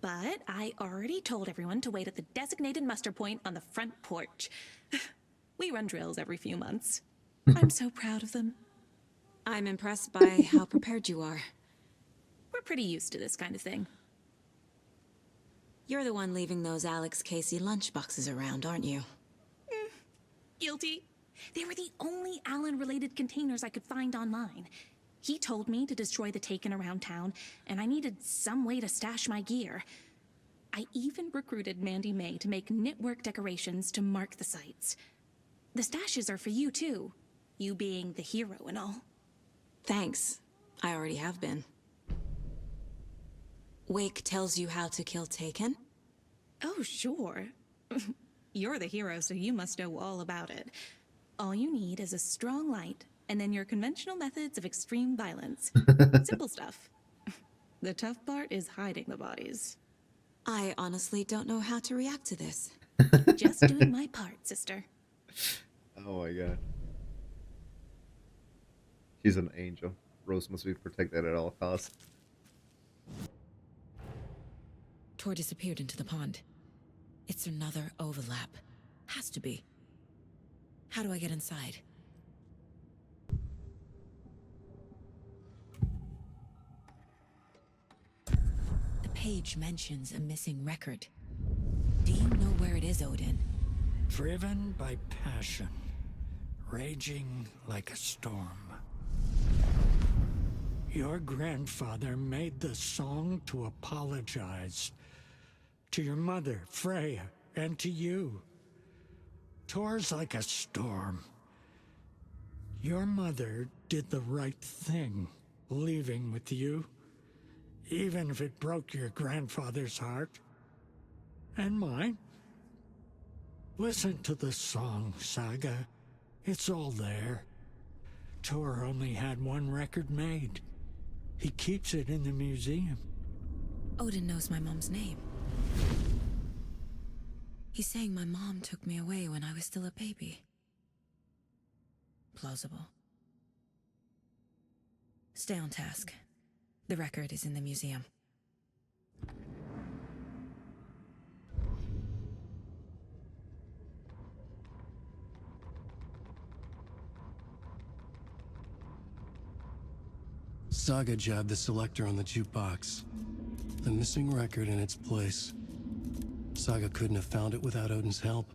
But I already told everyone to wait at the designated muster point on the front porch. We run drills every few months. I'm so proud of them. I'm impressed by how prepared you are. We're pretty used to this kind of thing. You're the one leaving those Alex Casey lunchboxes around, aren't you? Guilty. They were the only Alan-related containers I could find online. He told me to destroy the Taken around town, and I needed some way to stash my gear. I even recruited Mandy May to make knitwork decorations to mark the sites. The stashes are for you, too. You being the hero and all. Thanks. I already have been. Wake tells you how to kill Taken? Oh, sure. You're the hero, so you must know all about it. All you need is a strong light, and then your conventional methods of extreme violence. Simple stuff. The tough part is hiding the bodies. I honestly don't know how to react to this. Just doing my part, sister. Oh my god. She's an angel. Rose must be protected at all costs. Tor disappeared into the pond. It's another overlap. Has to be. How do I get inside? page mentions a missing record. Do you know where it is, Odin? Driven by passion, raging like a storm. Your grandfather made the song to apologize to your mother, Freya, and to you. Tor's like a storm. Your mother did the right thing, leaving with you, even if it broke your grandfather's heart. And mine. Listen to the song, Saga. It's all there. Tor only had one record made. He keeps it in the museum. Odin knows my mom's name. He's saying my mom took me away when I was still a baby. Plausible. Stay on task. The record is in the museum. Saga jabbed the selector on the jukebox. The missing record in its place. Saga couldn't have found it without Odin's help.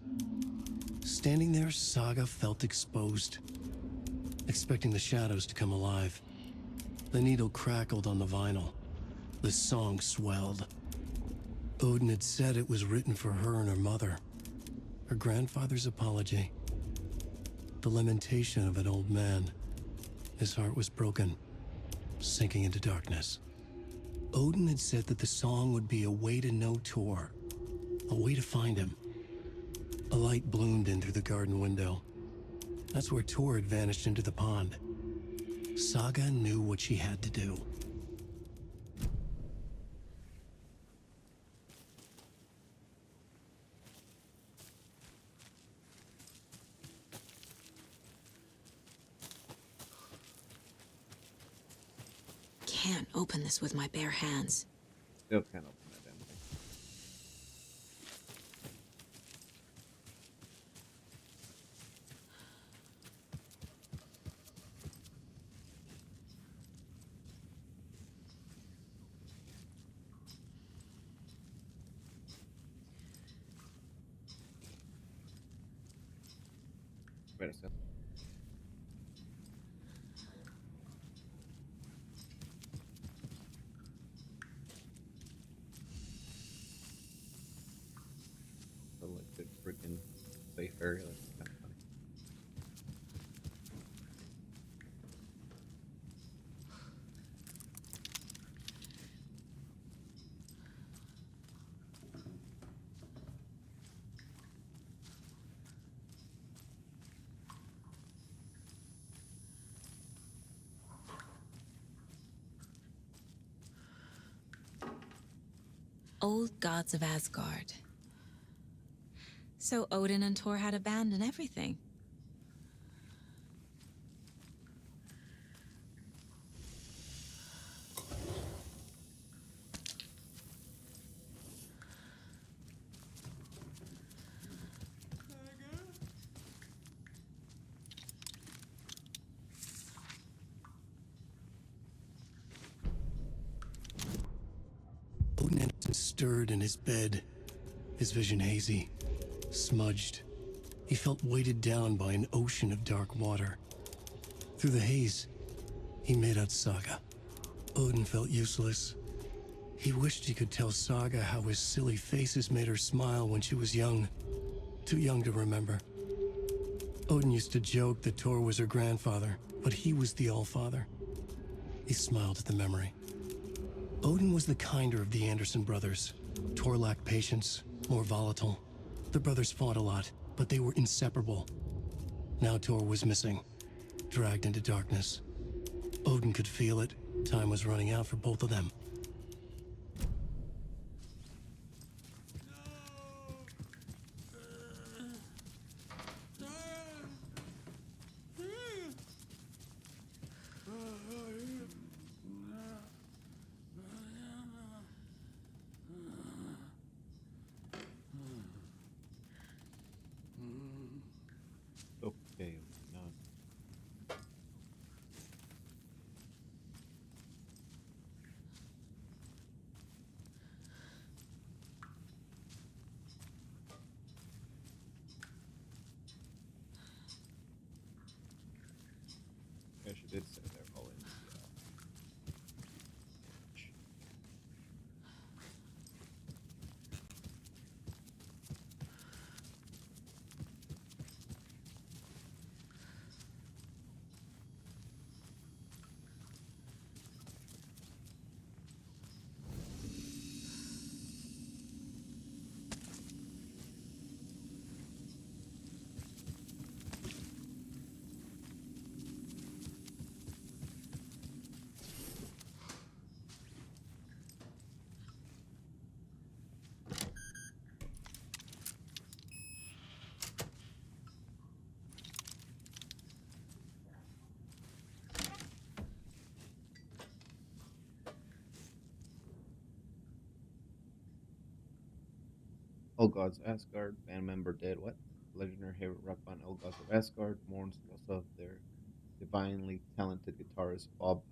Standing there, Saga felt exposed, expecting the shadows to come alive. The needle crackled on the vinyl. The song swelled. Odin had said it was written for her and her mother. Her grandfather's apology. The lamentation of an old man. His heart was broken, sinking into darkness. Odin had said that the song would be a way to know Tor, a way to find him. A light bloomed in through the garden window. That's where Tor had vanished into the pond. Saga knew what she had to do. Can't open this with my bare hands. Still can't open that damn thing. Wait a second. Selected freaking safe area. That's kind of funny. Old gods of Asgard. So Odin and Tor had abandoned everything. Odin stirred in his bed, his vision hazy, smudged. He felt weighted down by an ocean of dark water. Through the haze, he made out Saga. Odin felt useless. He wished he could tell Saga how his silly faces made her smile when she was young. Too young to remember. Odin used to joke that Tor was her grandfather, but he was the Allfather. He smiled at the memory. Odin was the kinder of the Anderson brothers. Tor lacked patience, more volatile. The brothers fought a lot, but they were inseparable. Now Tor was missing, dragged into darkness. Odin could feel it. Time was running out for both of them. Okay, none. All Gods of Asgard, band member dead. What? Legendary heavy rock band All Gods of Asgard mourns the loss of their divinely talented guitarist Bob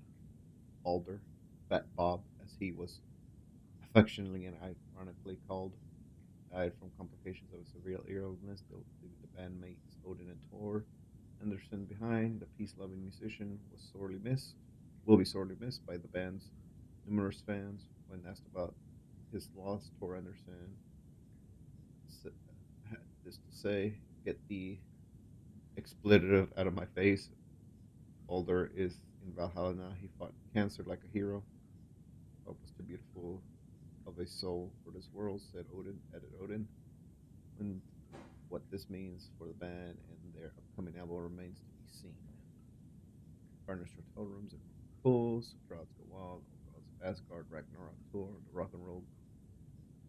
Alder, Fat Bob, as he was affectionately and ironically called, died from complications of a severe illness, leaving the bandmates Odin and Thor Anderson behind. The peace-loving musician was sorely missed. Will be sorely missed by the band's numerous fans. When asked about his loss, Thor Anderson had this to say: "Get the expletive out of my face. Alder is in Valhalla now. He fought cancer like a hero. Hope was too beautiful of a soul for this world," said Odin, added Odin. And what this means for the band and their upcoming album remains to be seen. Furnished hotel rooms and pools, crowds go wild, Old Gods of Asgard, Ragnarok tour, the rock and roll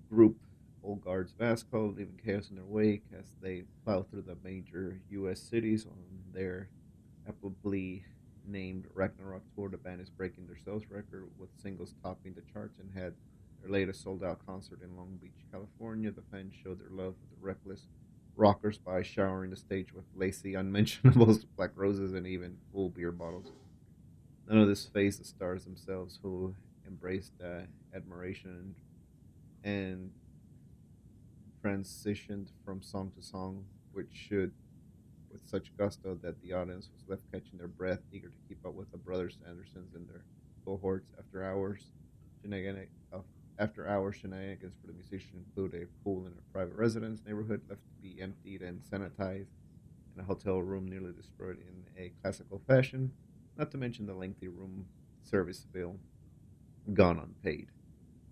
group Old Guards of Asgard, leaving chaos in their wake as they plow through the major U.S. cities on their aptly named Ragnarok tour. The band is breaking their sales record with singles topping the charts and had their latest sold-out concert in Long Beach, California. The fans showed their love for the reckless rockers by showering the stage with lacy unmentionables, black roses, and even full beer bottles. None of this phased the stars themselves, who embraced admiration and transitioned from song to song, which should with such gusto that the audience was left catching their breath, eager to keep up with the brothers Andersons and their cohorts. After hours shenanigans for the musicians include a pool in a private residence neighborhood left to be emptied and sanitized, and a hotel room nearly destroyed in a classical fashion, not to mention the lengthy room service bill gone unpaid.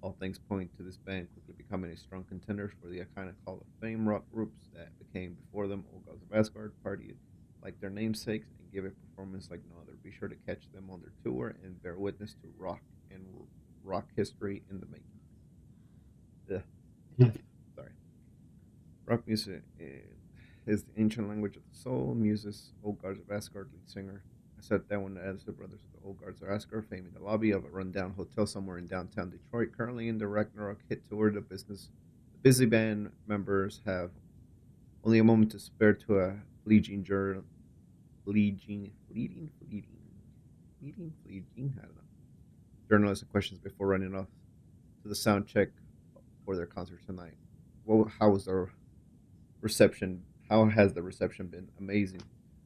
All things point to this band quickly becoming a strong contender for the iconic Hall of Fame rock groups that became before them. Old Gods of Asgard party like their namesakes and give a performance like no other. Be sure to catch them on their tour and bear witness to rock history in the making. Ugh. Sorry. Rock music is the ancient language of the soul. Muses, Old Guards of Asgard lead singer. I sat down as the brothers of the Old Guards of Asgard, fame in the lobby of a rundown hotel somewhere in downtown Detroit. Currently in the Ragnarok hit tour, the busy band members have only a moment to spare to a fleeting journey. Fleeting. I don't know. Journalists and questions before running off to the sound check for their concert tonight. Well, how was the reception? How has the reception been? Amazing.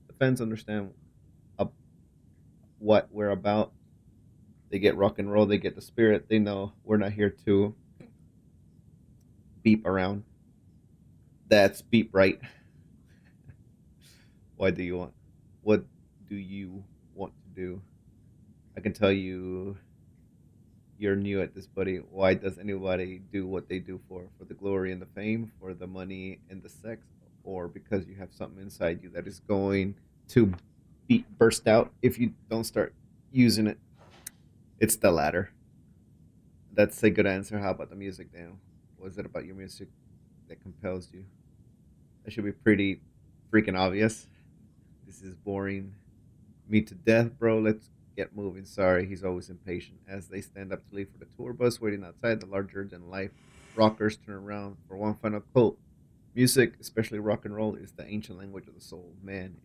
The fans understand what we're about. They get rock and roll. They get the spirit. They know we're not here to beep around. That's beep right. What do you want to do? I can tell you you're new at this, buddy. Why does anybody do what they do for the glory and the fame, for the money and the sex, or because you have something inside you that is going to burst out if you don't start using it? It's the latter. That's a good answer. How about the music, Dan? What is it about your music that compels you? That should be pretty freaking obvious. This is boring me to death, bro. Let's get moving. Sorry, he's always impatient. As they stand up to leave for the tour bus, waiting outside, the larger than life rockers turn around for one final quote. Music, especially rock and roll, is the ancient language of the soul. Man,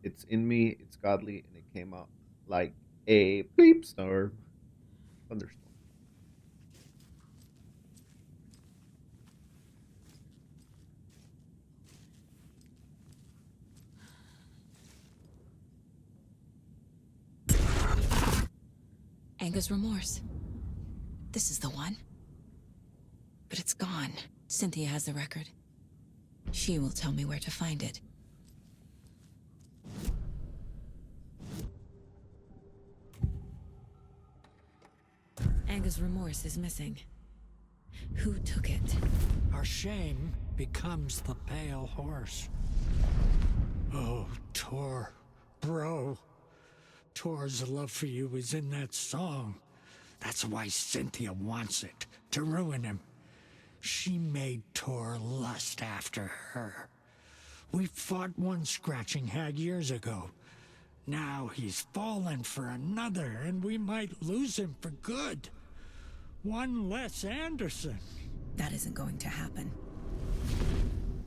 it's in me, it's godly, and it came out like a bleep storm. Thunderstorm. Anger's remorse. This is the one. But it's gone. Cynthia has the record. She will tell me where to find it. Anger's remorse is missing. Who took it? Our shame becomes the pale horse. Oh, Tor, bro. Tor's love for you is in that song. That's why Cynthia wants it, to ruin him. She made Tor lust after her. We fought one scratching hag years ago. Now he's fallen for another, and we might lose him for good. One less Anderson. That isn't going to happen.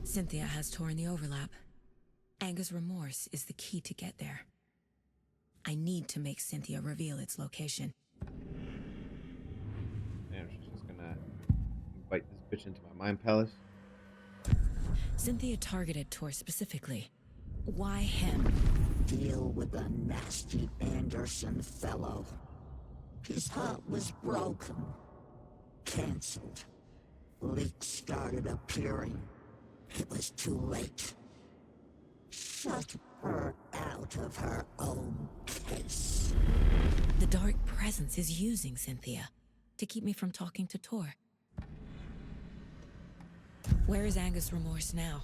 Cynthia has Tor in the overlap. Anger's remorse is the key to get there. I need to make Cynthia reveal its location. And she's just gonna invite this bitch into my mind palace. Cynthia targeted Tor specifically. Why him? Deal with the nasty Anderson fellow. His heart was broken. Cancelled. Leaks started appearing. It was too late. Shut her out of her own case. The dark presence is using Cynthia to keep me from talking to Tor. Where is Anger's remorse now?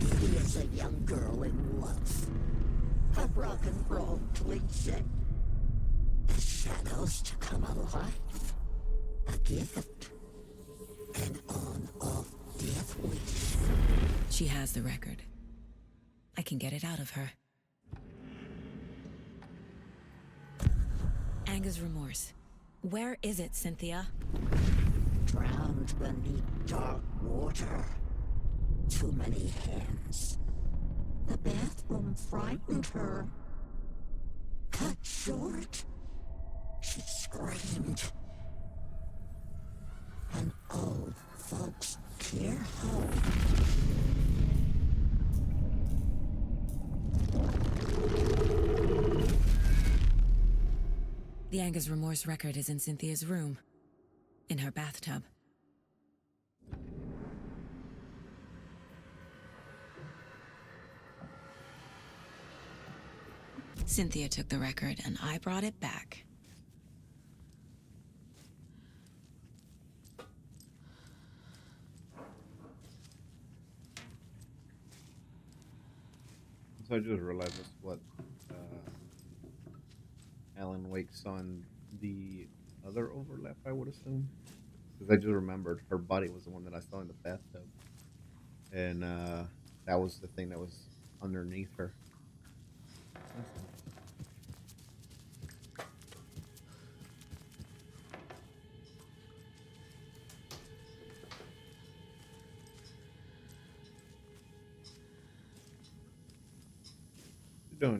He is a young girl in love. A rock and roll tweezing. The shadows to come alive. A gift. An on-off death wish. She has the record. I can get it out of her. Anger's remorse. Where is it, Cynthia? Drowned beneath dark water. Too many hands. The bathroom frightened her. Cut short. She screamed. An old folks' care home. The Anger's remorse record is in Cynthia's room. In her bathtub. Cynthia took the record, and I brought it back. So I just realized that's what Alan Wake saw in the other overlap, I would assume. Because I just remembered her body was the one that I saw in the bathtub. And that was the thing that was underneath her.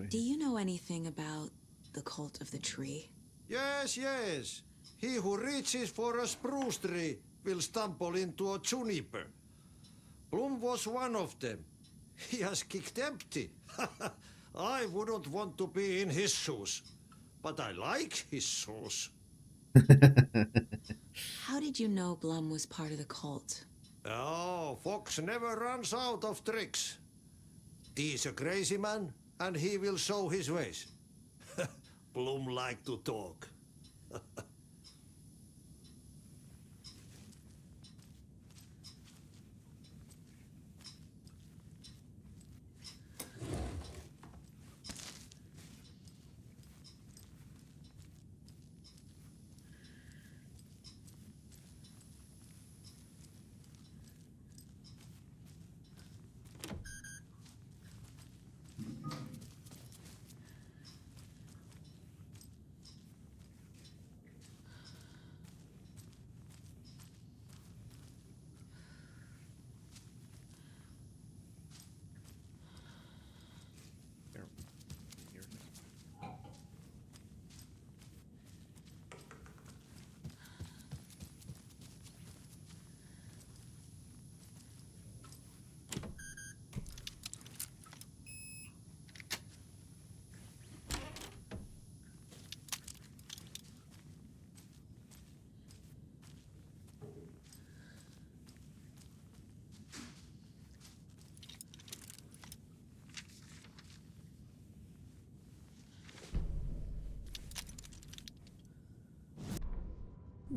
Do you know anything about the cult of the tree? Yes, yes. He who reaches for a spruce tree will stumble into a juniper. Bloom was one of them. He has kicked empty. I wouldn't want to be in his shoes, but I like his shoes. How did you know Blum was part of the cult? Oh, Fox never runs out of tricks. He's a crazy man, and he will show his ways. Bloom like to talk.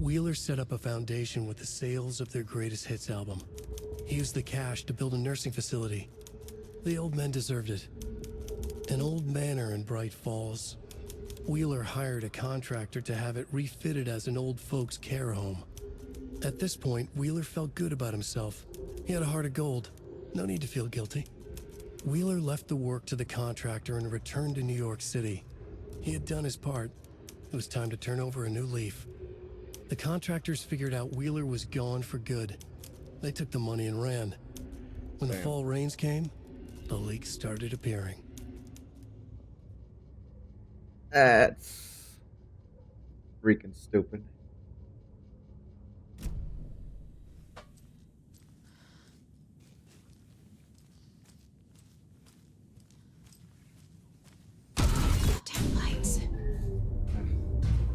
Wheeler set up a foundation with the sales of their greatest hits album. He used the cash to build a nursing facility. The old men deserved it. An old manor in Bright Falls. Wheeler hired a contractor to have it refitted as an old folks' care home. At this point, Wheeler felt good about himself. He had a heart of gold. No need to feel guilty. Wheeler left the work to the contractor and returned to New York City. He had done his part. It was time to turn over a new leaf. The contractors figured out Wheeler was gone for good. They took the money and ran. When the fall rains came, the leaks started appearing. That's freaking stupid.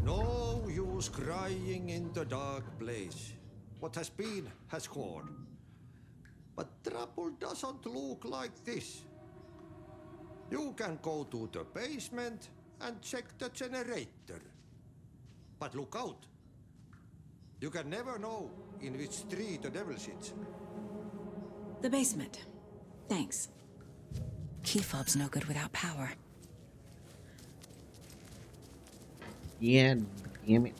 No use crying in the dark place. What has been has gone. But trouble doesn't look like this. You can go to the basement and check the generator. But look out. You can never know in which tree the devil sits. The basement. Thanks. Key fob's no good without power. Yeah, damn it.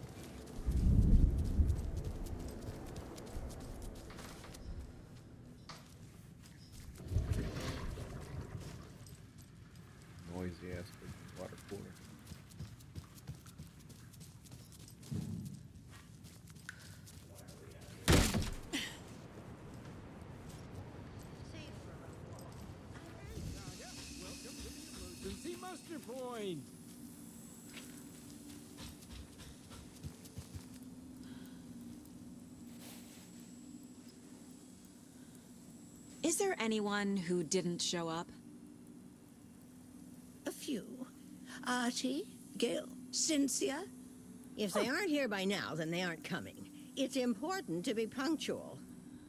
Noisy ass freaking water cooler. Emergency muster point. Is there anyone who didn't show up? A few. Artie, Gil, Cynthia. If they aren't here by now, then they aren't coming. It's important to be punctual.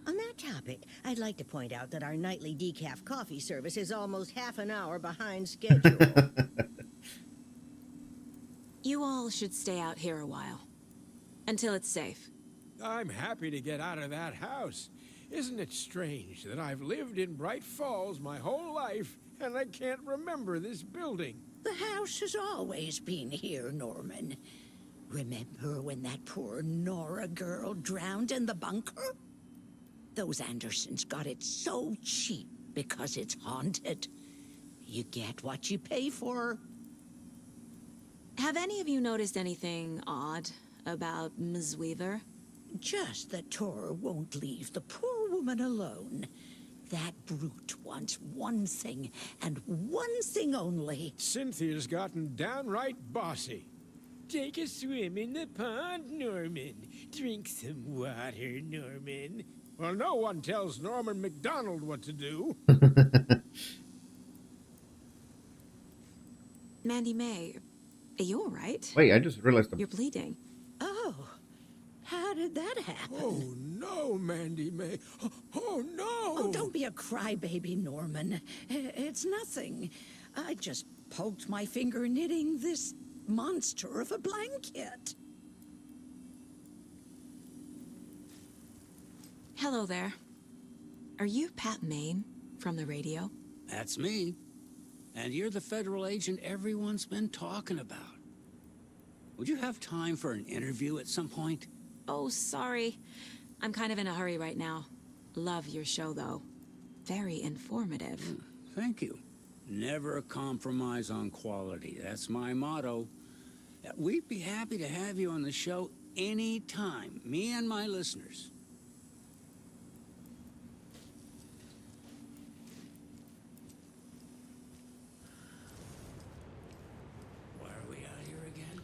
On that topic, I'd like to point out that our nightly decaf coffee service is almost half an hour behind schedule. You all should stay out here a while. Until it's safe. I'm happy to get out of that house. Isn't it strange that I've lived in Bright Falls my whole life and I can't remember this building? The house has always been here, Norman. Remember when that poor Nora girl drowned in the bunker? Those Andersons got it so cheap because it's haunted. You get what you pay for. Have any of you noticed anything odd about Ms. Weaver? Just that Tor won't leave the poor woman alone. That brute wants one thing, and one thing only. Cynthia's gotten downright bossy. Take a swim in the pond, Norman. Drink some water, Norman. Well, no one tells Norman McDonald what to do. Mandy May, are you all right? Wait, I just realized You're bleeding. Oh, how did that happen? Oh, no, Mandy May. Oh, no! Oh, don't be a crybaby, Norman. It's nothing. I just poked my finger knitting this monster of a blanket. Hello there. Are you Pat Maine from the radio? That's me. And you're the federal agent everyone's been talking about. Would you have time for an interview at some point? Oh, sorry. I'm kind of in a hurry right now. Love your show, though. Very informative. Thank you. Never compromise on quality. That's my motto. We'd be happy to have you on the show anytime, me and my listeners. Why are we out here again?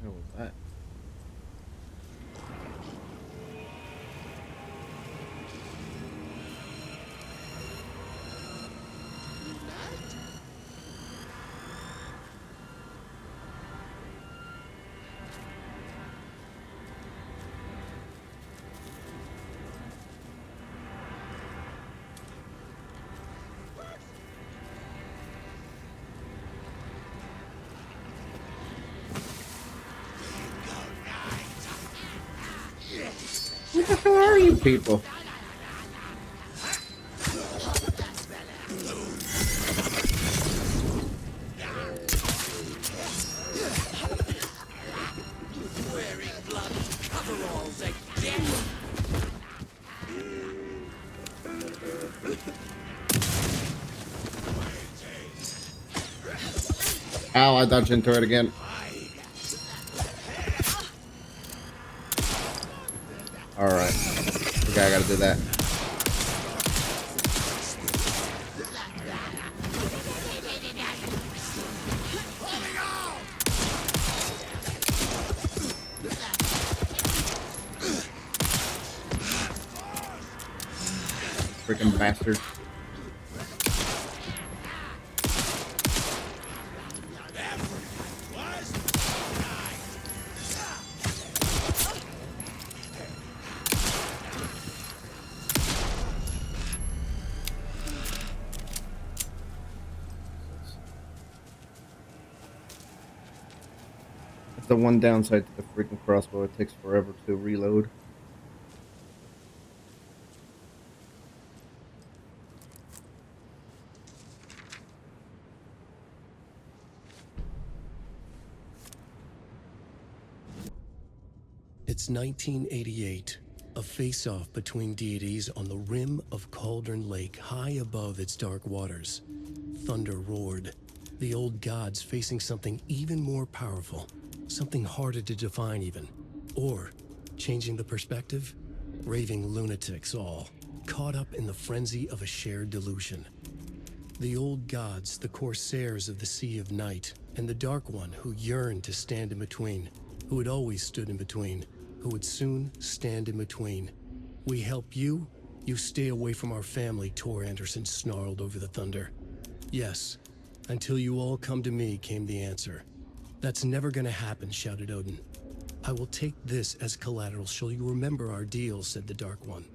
What was that? Who the hell are you people? Ow, I dodged into it again. Alright. Okay, I gotta do that. Freaking bastard. That's the one downside to the freaking crossbow. It takes forever to reload. It's 1988, a face-off between deities on the rim of Cauldron Lake, high above its dark waters. Thunder roared, the old gods facing something even more powerful, something harder to define even. Or, changing the perspective, raving lunatics all, caught up in the frenzy of a shared delusion. The old gods, the corsairs of the Sea of Night, and the Dark One who yearned to stand in between, who had always stood in between, who would soon stand in between. We help you, you stay away from our family, Tor Anderson snarled over the thunder. Yes, until you all come to me, came the answer. That's never gonna happen, shouted Odin. I will take this as collateral, shall you remember our deal, said the Dark One.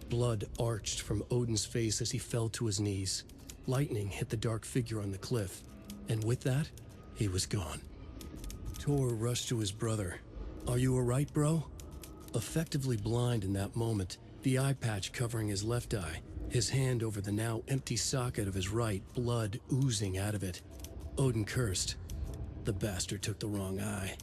Blood arched from Odin's face as he fell to his knees. Lightning hit the dark figure on the cliff, and with that, he was gone. Tor rushed to his brother. Are you alright, bro? Effectively blind in that moment, the eye patch covering his left eye, his hand over the now empty socket of his right, blood oozing out of it. Odin cursed. The bastard took the wrong eye.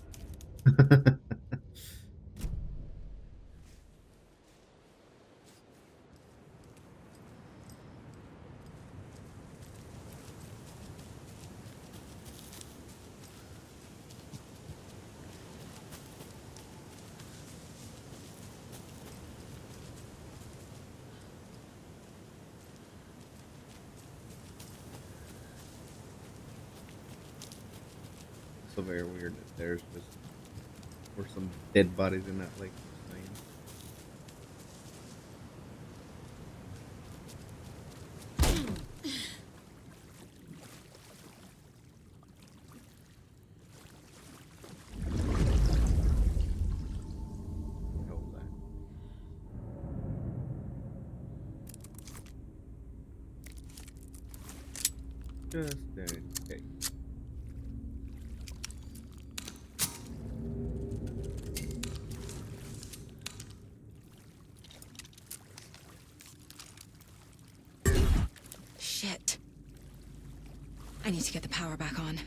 So very weird that there's just were some dead bodies in that lake. Just in case. Shit. I need to get the power back on.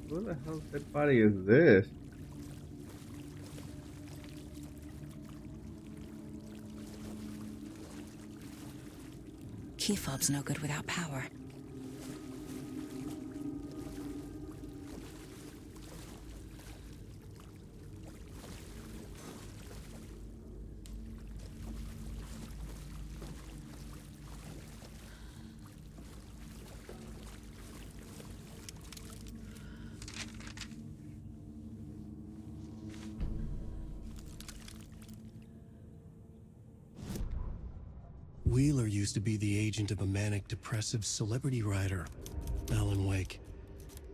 What the hell's dead body is this? Key fob's no good without power. Wheeler used to be the agent of a manic-depressive celebrity writer, Alan Wake.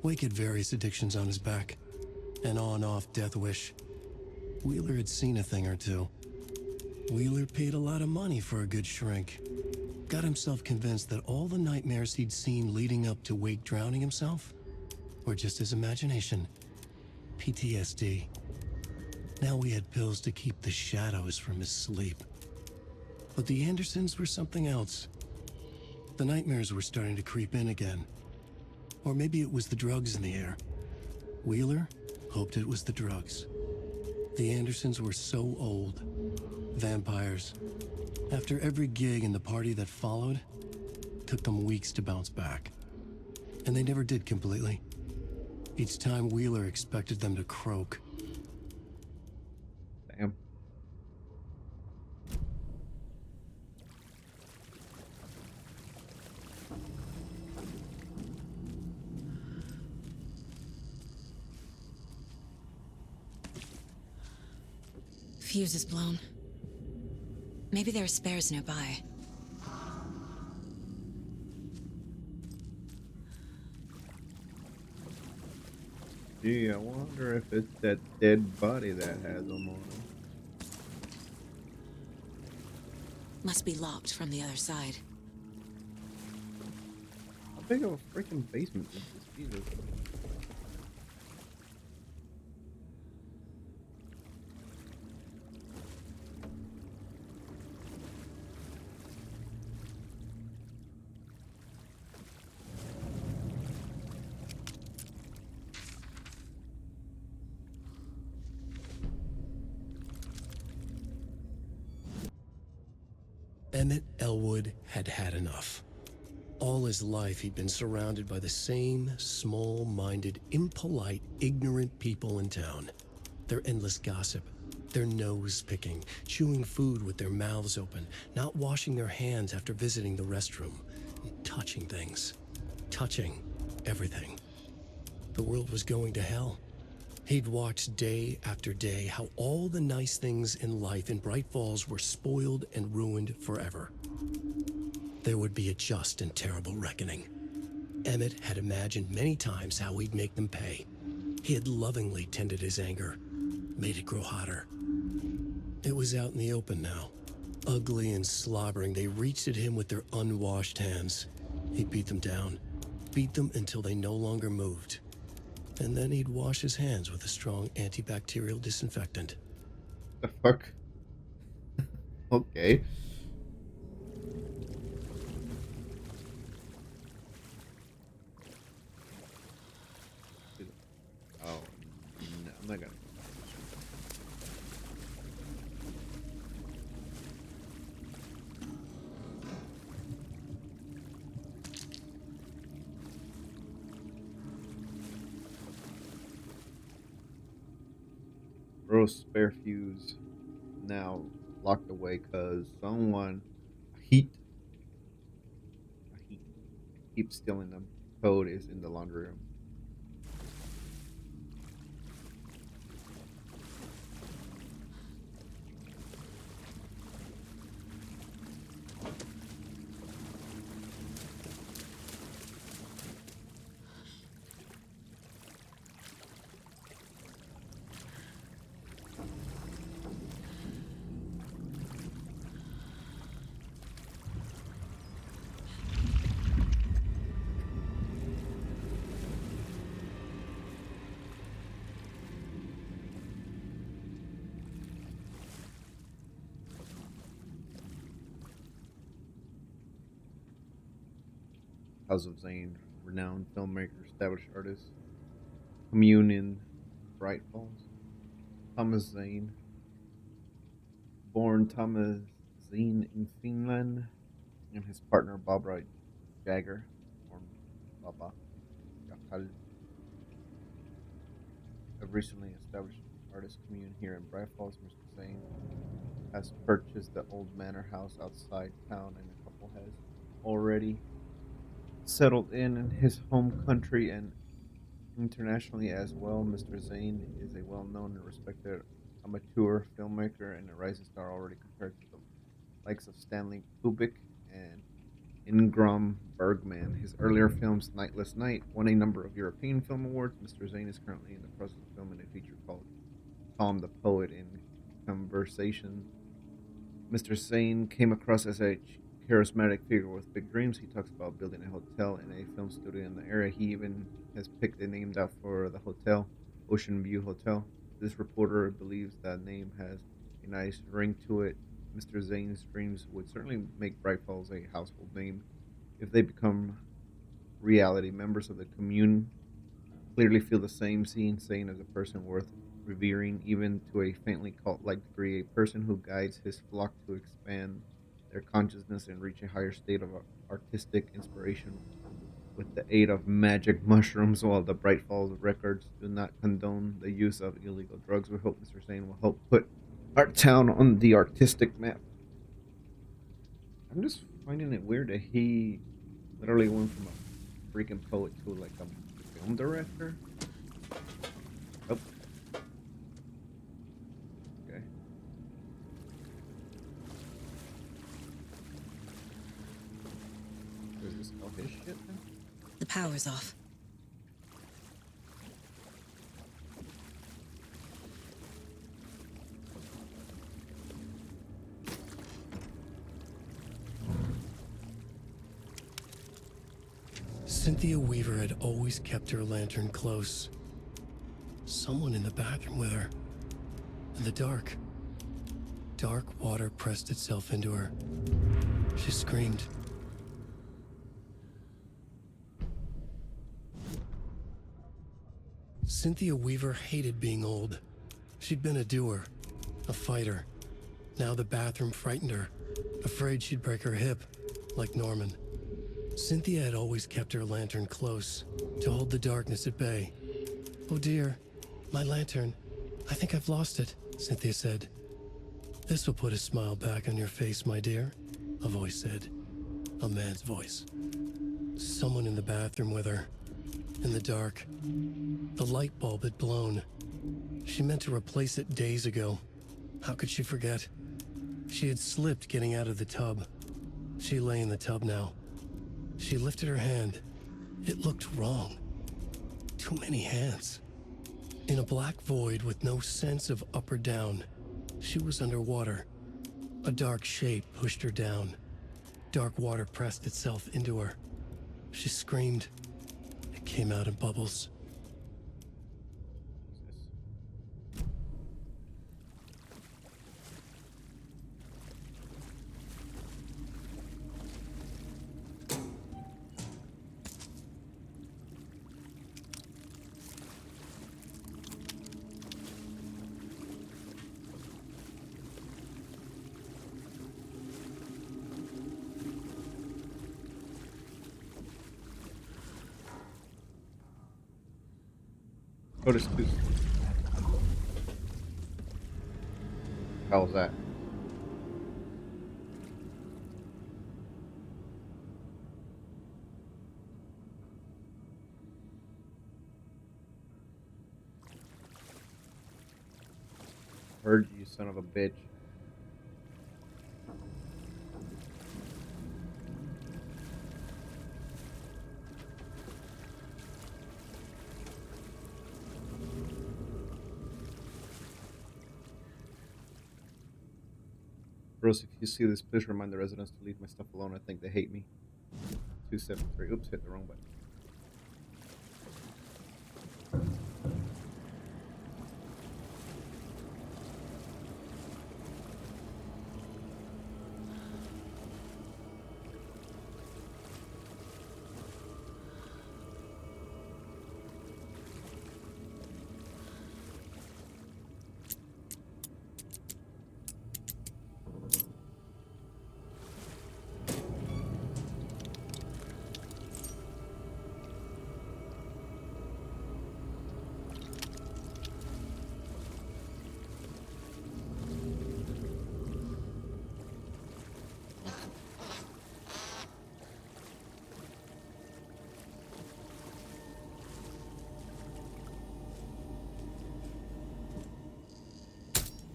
Wake had various addictions on his back, an on-off death wish. Wheeler had seen a thing or two. Wheeler paid a lot of money for a good shrink. Got himself convinced that all the nightmares he'd seen leading up to Wake drowning himself were just his imagination. PTSD. Now we had pills to keep the shadows from his sleep. But the Andersons were something else. The nightmares were starting to creep in again. Or maybe it was the drugs in the air. Wheeler hoped it was the drugs. The Andersons were so old. Vampires. After every gig and the party that followed, took them weeks to bounce back. And they never did completely. Each time Wheeler expected them to croak. Damn. Fuse is blown. Maybe there are spares nearby. Gee, I wonder if it's that dead body that has them on him. Must be locked from the other side. How big of a freaking basement is this? Jesus. Emmett Elwood had had enough. All his life, he'd been surrounded by the same small-minded, impolite, ignorant people in town. Their endless gossip, their nose-picking, chewing food with their mouths open, not washing their hands after visiting the restroom, and touching things. Touching everything. The world was going to hell. He'd watched day after day how all the nice things in life in Bright Falls were spoiled and ruined forever. There would be a just and terrible reckoning. Emmett had imagined many times how he'd make them pay. He had lovingly tended his anger, made it grow hotter. It was out in the open now. Ugly and slobbering, they reached at him with their unwashed hands. He beat them down, beat them until they no longer moved. And then he'd wash his hands with a strong antibacterial disinfectant. The fuck? Okay. Oh, no, I'm not gonna. Bro's spare fuse now locked away because someone heat keeps stealing them. Code is in the laundry room. House of Zane, renowned filmmaker, established artist, commune in Bright Falls. Thomas Zane, born Thomas Zane in Finland, and his partner Barbara Jagger, born Baba Jakal, a recently established artist commune here in Bright Falls. Mr. Zane has purchased the old manor house outside town, and a couple has already settled in his home country and internationally as well. Mr. Zane is a well-known and respected amateur filmmaker and a rising star already compared to the likes of Stanley Kubrick and Ingmar Bergman. His earlier films, Nightless Night, won a number of European Film Awards. Mr. Zane is currently in the process of filming a feature called Tom the Poet in Conversation. Mr. Zane came across as a charismatic figure with big dreams. He talks about building a hotel and a film studio in the area. He even has picked a name out for the hotel, Ocean View Hotel. This reporter believes that name has a nice ring to it. Mr. Zane's dreams would certainly make Bright Falls a household name if they become reality. Members of the commune clearly feel the same, seeing Zane as a person worth revering, even to a faintly cult-like degree, a person who guides his flock to expand their consciousness and reach a higher state of artistic inspiration. with the aid of magic mushrooms. While the Bright Falls records do not condone the use of illegal drugs, we hope Mr. Zane will help put our town on the artistic map. I'm just finding it weird that he literally went from a freaking poet to like a film director. Oh. Okay. Is this all his shit then? The power's off. Cynthia Weaver had always kept her lantern close. Someone in the bathroom with her. In the dark. Dark water pressed itself into her. She screamed. Cynthia Weaver hated being old. She'd been a doer, a fighter. Now the bathroom frightened her, afraid she'd break her hip, like Norman. Cynthia had always kept her lantern close, to hold the darkness at bay. "Oh dear, my lantern. I think I've lost it," Cynthia said. "This will put a smile back on your face, my dear," a voice said. A man's voice. Someone in the bathroom with her. In the dark. The light bulb had blown. She meant to replace it days ago. How could she forget? She had slipped getting out of the tub. She lay in the tub now. She lifted her hand. It looked wrong. Too many hands. In a black void with no sense of up or down, she was underwater. A dark shape pushed her down. Dark water pressed itself into her. She screamed. It came out in bubbles. Go to school. How's that? Heard you, son of a bitch. Rose, if you see this, please remind the residents to leave my stuff alone. I think they hate me. 273. Oops, hit the wrong button.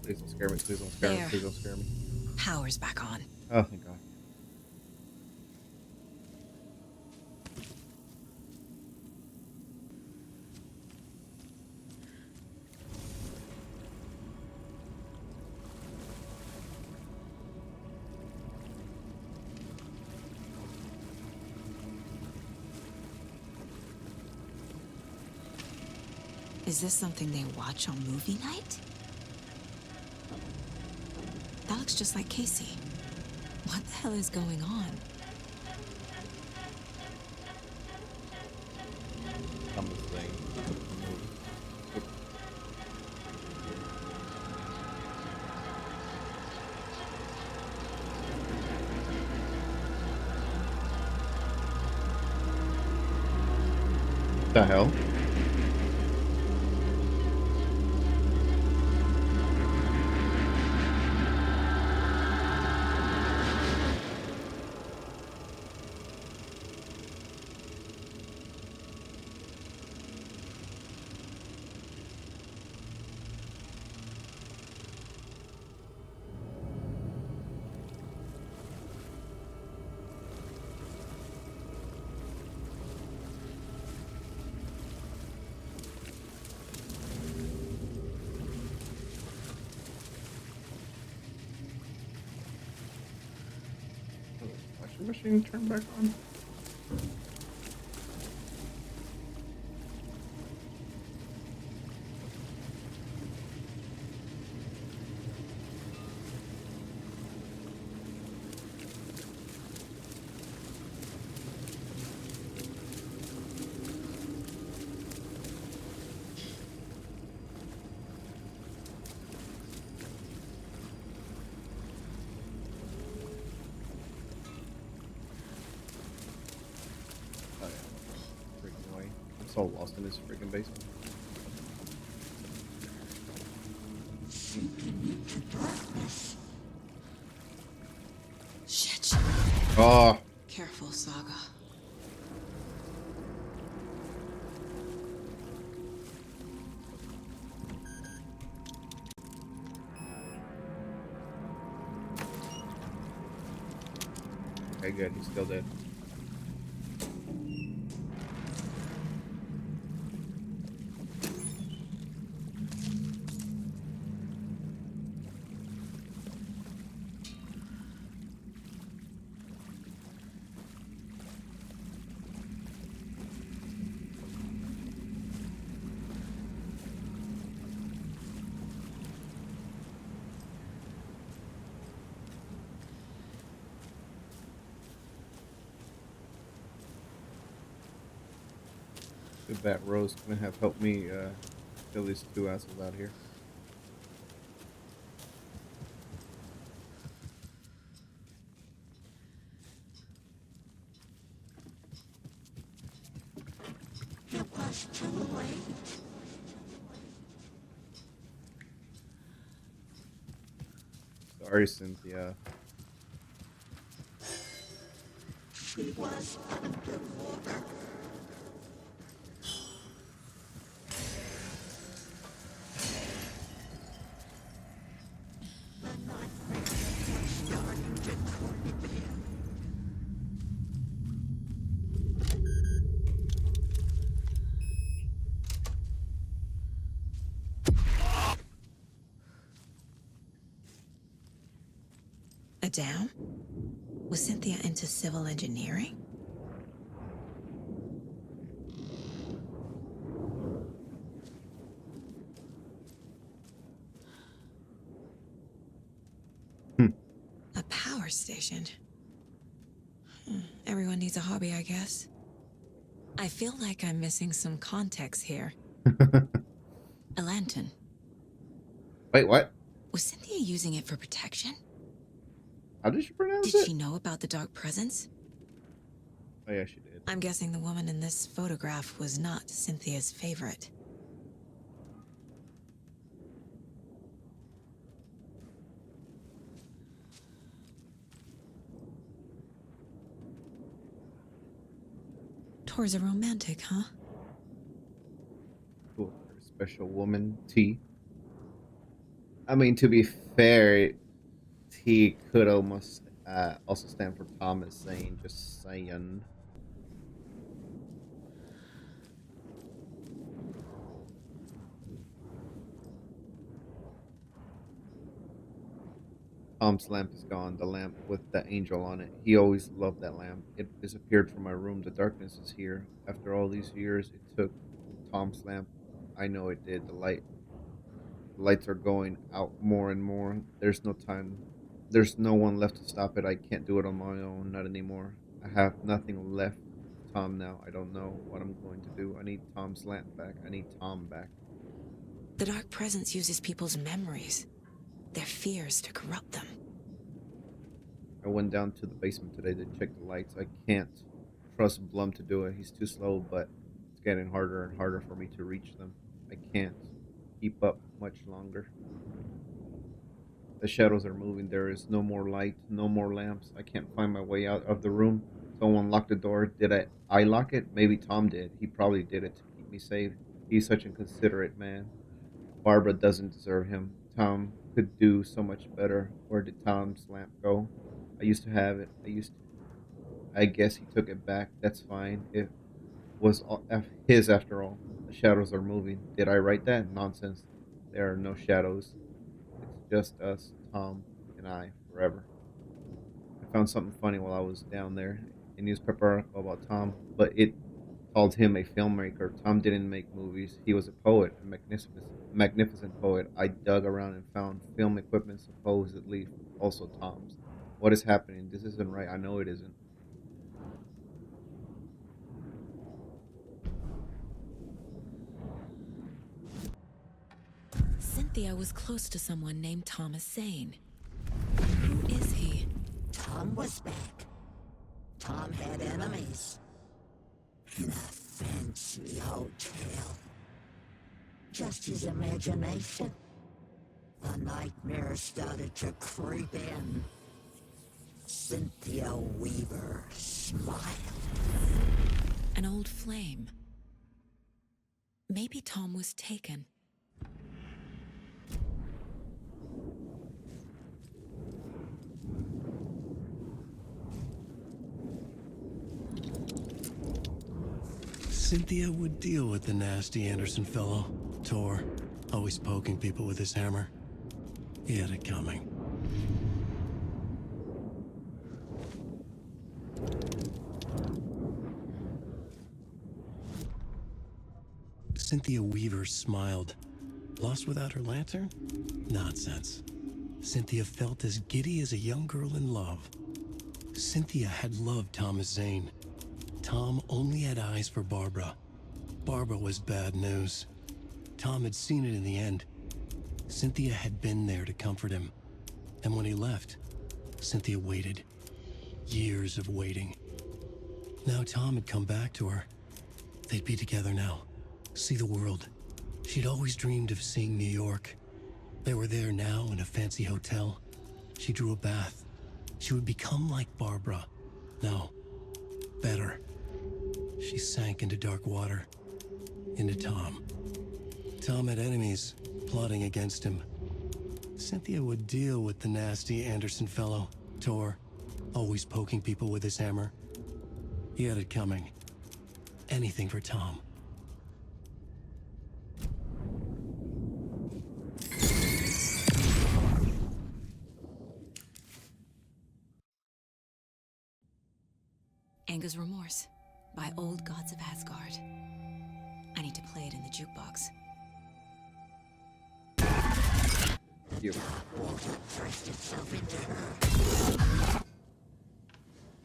Please don't scare me. Please don't scare me. Please don't scare me. Power's back on. Oh, thank God. Is this something they watch on movie night? That looks just like Casey. What the hell is going on? I'm just saying. the hell? Washing machine turn back on. Oh yeah, freaking way. I'm so lost in this freaking basement. Shit. Oh. Careful, Saga. Okay, good. He's still dead. Too bad Rose couldn't have helped me kill these two assholes out here. You was too late. Sorry, Cynthia. She was underwater. A dam? Was Cynthia into civil engineering? A power station? Everyone needs a hobby, I guess. I feel like I'm missing some context here. A lantern. Wait, what? Was Cynthia using it for protection? How did you pronounce Did it? she know about the dark presence? Oh yeah, she did. I'm guessing the woman in this photograph was not Cynthia's favorite. Tor's a romantic, huh? Cool. Very special woman, T. I mean, to be fair, T could almost also stand for Thomas saying, just saying. Tom's lamp is gone, the lamp with the angel on it. He always loved that lamp. It disappeared from my room. The darkness is here. After all these years, it took Tom's lamp. I know it did. The lights are going out more and more. There's no time. There's no one left to stop it. I can't do it on my own. Not anymore. I have nothing left. Tom now. I don't know what I'm going to do. I need Tom's lamp back. I need Tom back. The dark presence uses people's memories, their fears to corrupt them. I went down to the basement today to check the lights. I can't trust Blum to do it. He's too slow, but It's getting harder and harder for me to reach them. I can't keep up much longer. The shadows are moving. There is no more light, no more lamps. I can't find my way out of the room. Someone locked the door. Did I lock it? Maybe Tom did. He probably did it to keep me safe. He's such a considerate man. Barbara doesn't deserve him. Tom could do so much better. Where did Tom's lamp go? I used to have it. I guess he took it back. That's fine. It was his after all. The shadows are moving. Did I write that? Nonsense. There are no shadows. It's just us, Tom and I, forever. I found something funny while I was down there. A newspaper article about Tom, but it called him a filmmaker. Tom didn't make movies. He was a poet, a magnificent poet. I dug around and found film equipment supposedly also Tom's. What is happening? This isn't right. I know it isn't. Cynthia was close to someone named Thomas Zane. Who is he? Tom was back. Tom had enemies. In a fancy hotel. Just his imagination. The nightmare started to creep in. Cynthia Weaver smiled. An old flame. Maybe Tom was taken. Cynthia would deal with the nasty Anderson fellow, Tor, always poking people with his hammer. He had it coming. Cynthia Weaver smiled. Lost without her lantern? Nonsense. Cynthia felt as giddy as a young girl in love. Cynthia had loved Thomas Zane. Tom only had eyes for Barbara. Barbara was bad news. Tom had seen it in the end. Cynthia had been there to comfort him. And when he left, Cynthia waited. Years of waiting. Now Tom had come back to her. They'd be together now. See the world. She'd always dreamed of seeing New York. They were there now in a fancy hotel. She drew a bath. She would become like Barbara. No, better. She sank into dark water. Into Tom. Tom had enemies plotting against him. Cynthia would deal with the nasty Anderson fellow, Tor, always poking people with his hammer. He had it coming. Anything for Tom. Anger's Remorse by Old Gods of Asgard. I need to play it in the jukebox. You.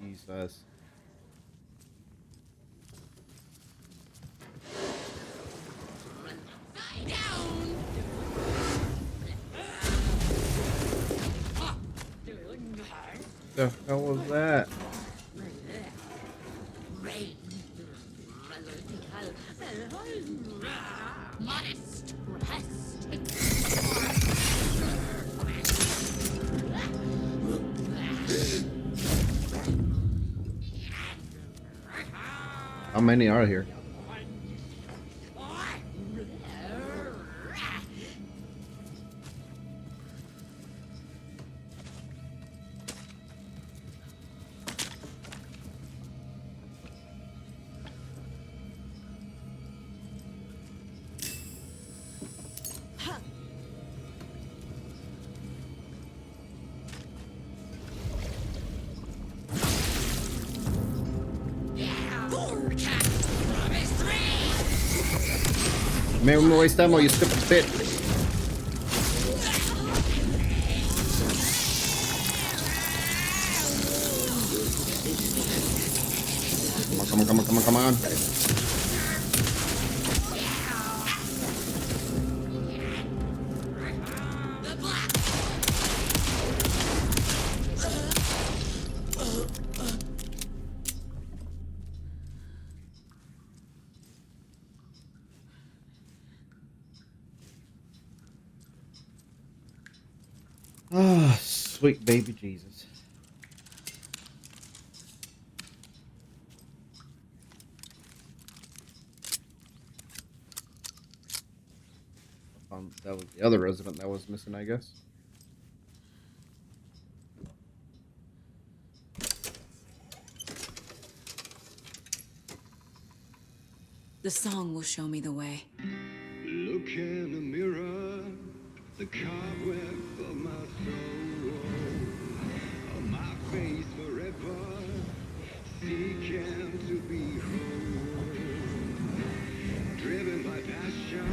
Jesus. The hell was that? How many are here? Make me waste ammo, you stupid bitch. Come on, come on, come on, come on, come on. Ah, sweet baby Jesus. That was the other resident that was missing, I guess. The song will show me the way. Look in the mirror, the cobweb of my soul, on my face forever, seeking to be whole, driven by passion,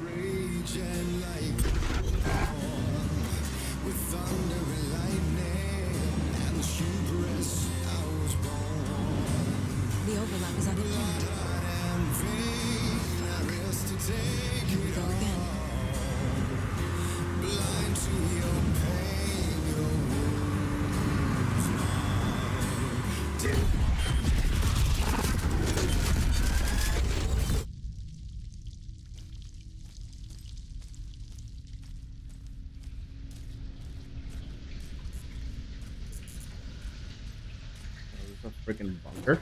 raging like with thunder and lightning, and the hubris I was born. The overlap is at the point. Here we go again. Blind to your pain, your wounds, There's a freaking bunker.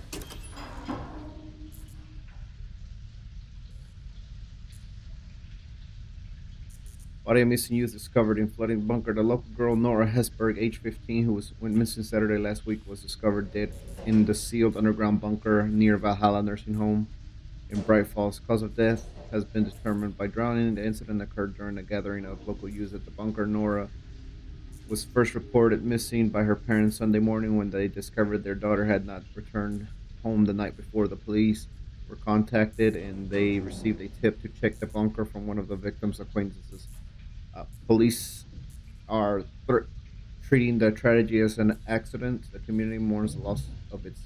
Body of missing youth discovered in flooding bunker. The local girl Nora Hesberg, age 15, who went missing Saturday last week, was discovered dead in the sealed underground bunker near Valhalla Nursing Home in Bright Falls. Cause of death has been determined by drowning. The incident occurred during a gathering of local youth at the bunker. Nora was first reported missing by her parents Sunday morning when they discovered their daughter had not returned home the night before. The police were contacted and they received a tip to check the bunker from one of the victim's acquaintances. Police are treating the tragedy as an accident. The community mourns the loss of its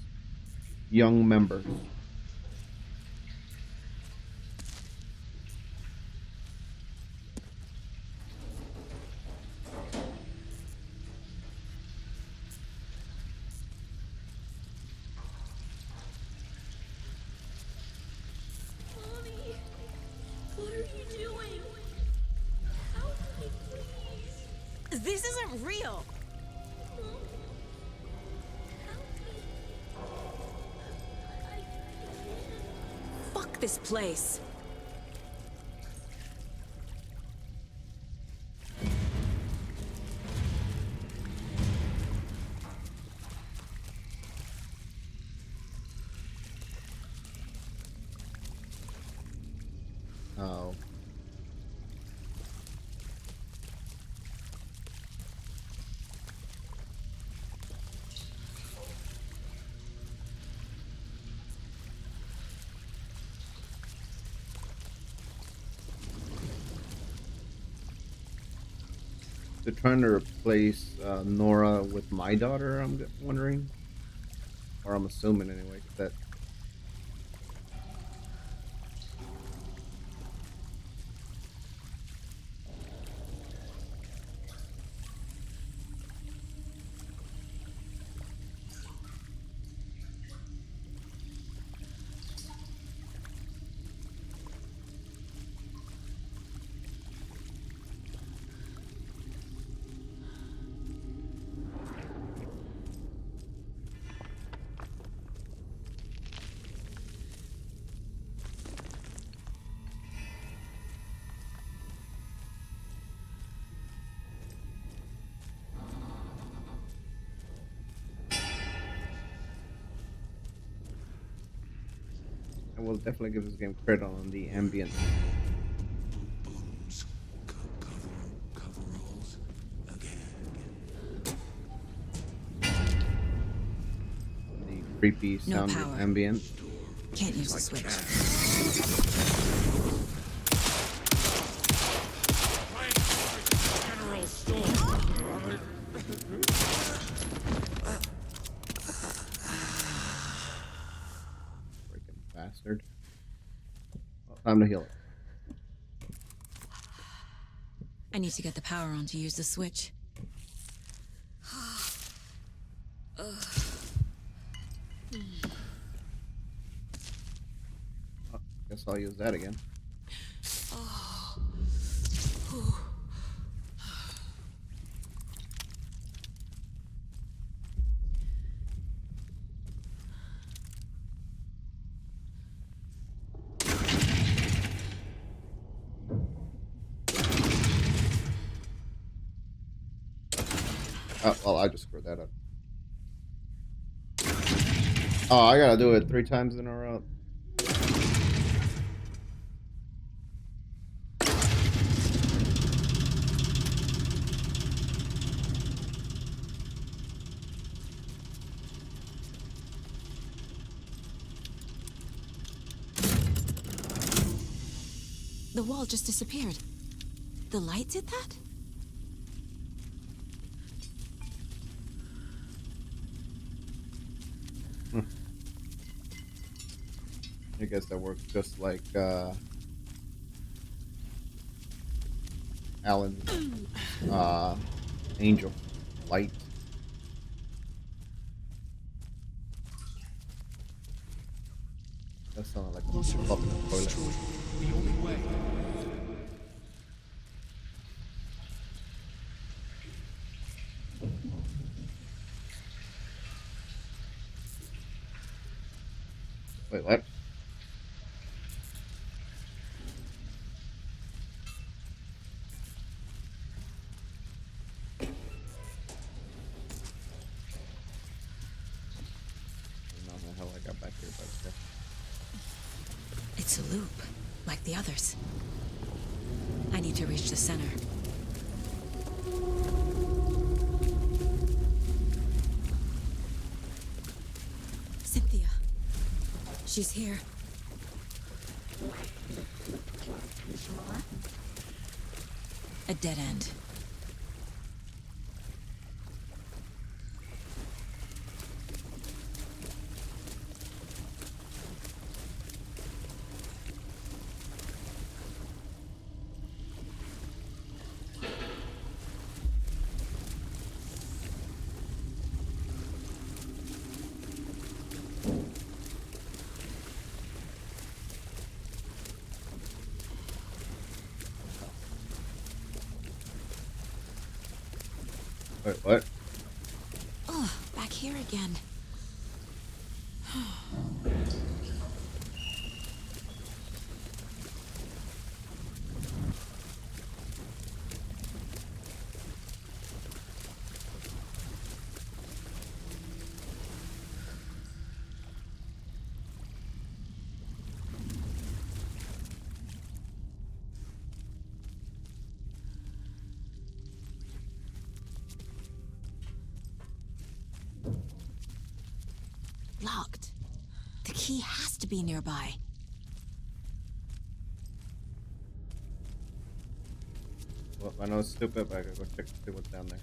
young members. Mommy, what are you doing? Help me, please. This isn't real. Fuck this place. Oh. They're trying to replace Nora with my daughter, I'm wondering. Or I'm assuming anyway, 'cause that. I will definitely give this game credit on the ambient. The creepy No sound power. ambient. Can't use the switch. General store. Freaking bastard. Well, time to heal it. I need to get the power on to use the switch. Guess I'll use that again. Oh, well, I just screwed that up. Oh, I gotta do it 3 times in a row. The wall just disappeared. The light did that? I guess that works just like Alan's angel light. That sounded like Closer. a fucking toilet. Truly, the only way. Wait, what? I don't know how I got back here, but okay. It's a loop, like the others. I need to reach the center. Cynthia. She's here. A dead end. Wait, what? Oh, back here again. Locked. The key has to be nearby. Well, I know it's stupid, but I gotta go check to see what's down there.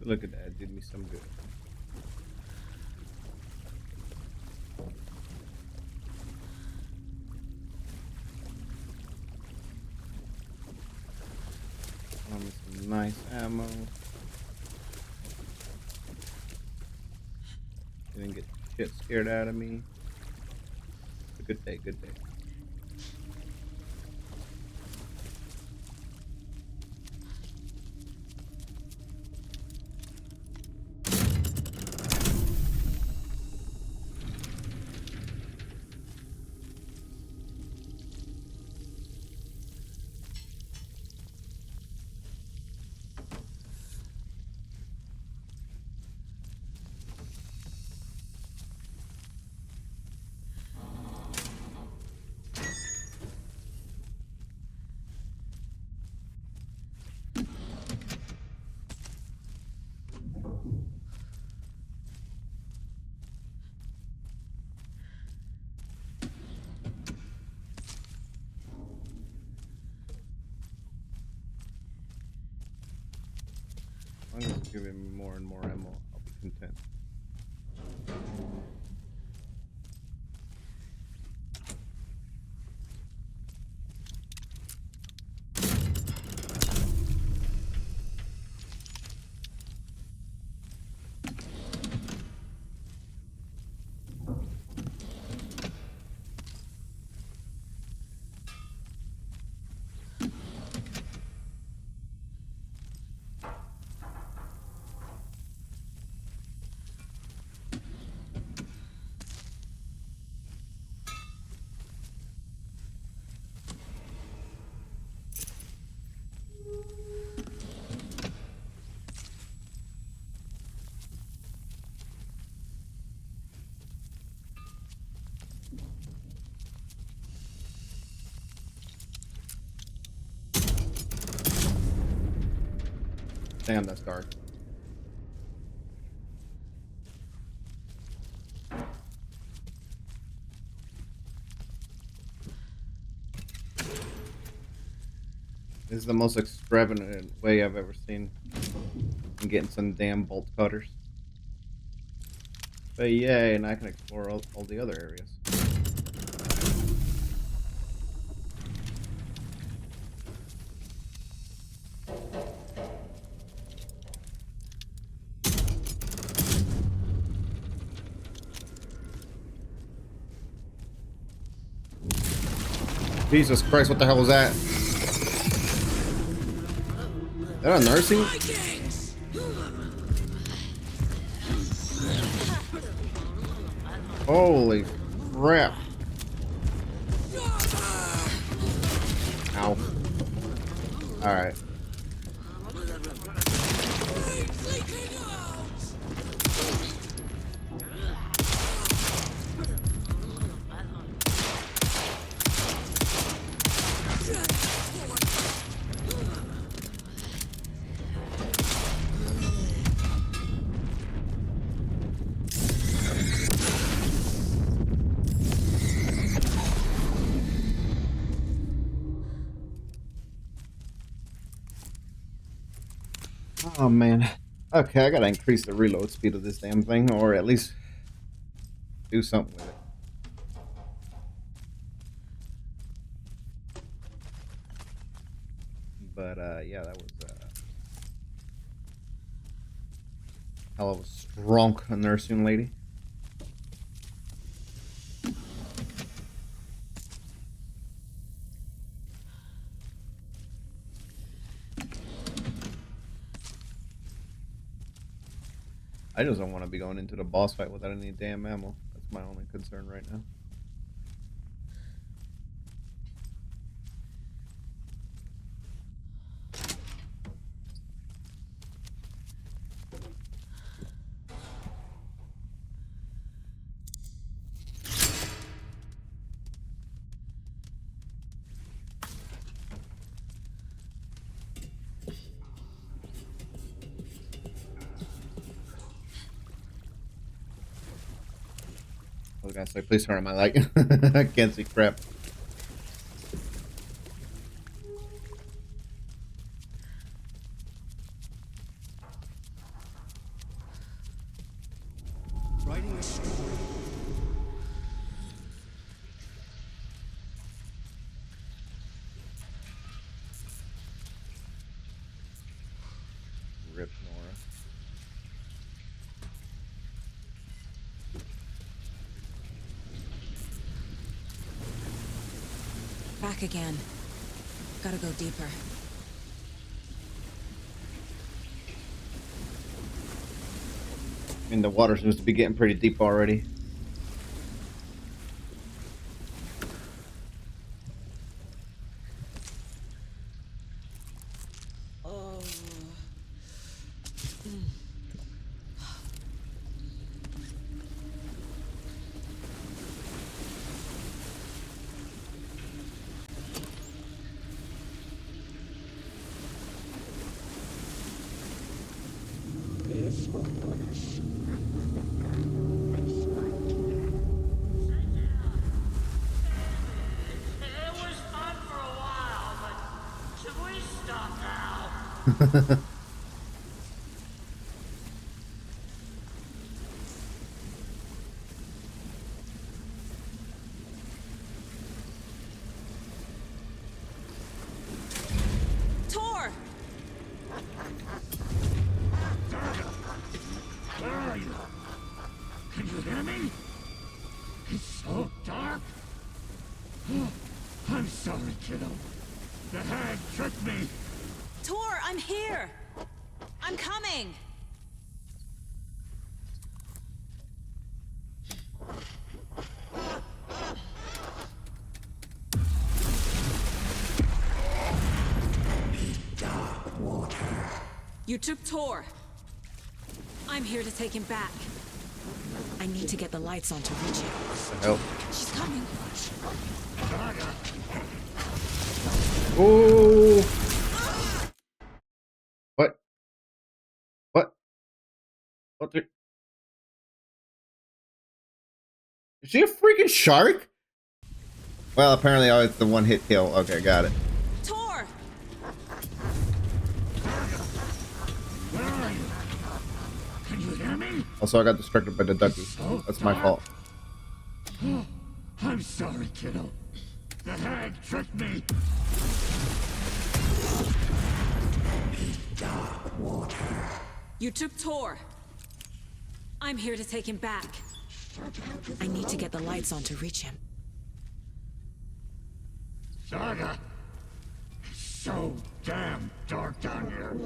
Look at that, did me some good. Some nice ammo. Didn't get shit scared out of me. It's a good day, good day. As long as it's giving me more and more ammo, I'll be content. Damn, that's dark. This is the most extravagant way I've ever seen. I'm getting some damn bolt cutters. But yay, and I can explore all the other areas. Jesus Christ, what the hell was that? Is that a nursing? Holy crap. Ow. Alright. Oh man. Okay, I gotta increase the reload speed of this damn thing, or at least do something with it. But yeah, that was hell of a strong nursing lady. I just don't want to be going into the boss fight without any damn ammo. That's my only concern right now. I was gonna say, please turn on my light. I can't see crap. Writing a story. Rip Nora. Back again. Gotta go deeper. I mean, the water seems to be getting pretty deep already. It was fun for a while, but should we stop now? Tor! Where are you? Can you hear me? It's so dark. I'm sorry, kiddo. The hag tricked me. Tor, I'm here! I'm coming! Dark water. You took Tor. I'm here to take him back. I need to get the lights on to reach it. What the hell? She's coming. Oh! What? What the? Is she a freaking shark? Well, apparently, oh, it's the one hit kill. Okay, got it. Tor! Can you hear me? Also, I got distracted by the ducky. That's my fault. I'm sorry, kiddo. The hag tricked me. Dark water. You took Tor. I'm here to take him back. I need to get the lights on to reach him. Saga. It's so damn dark down here.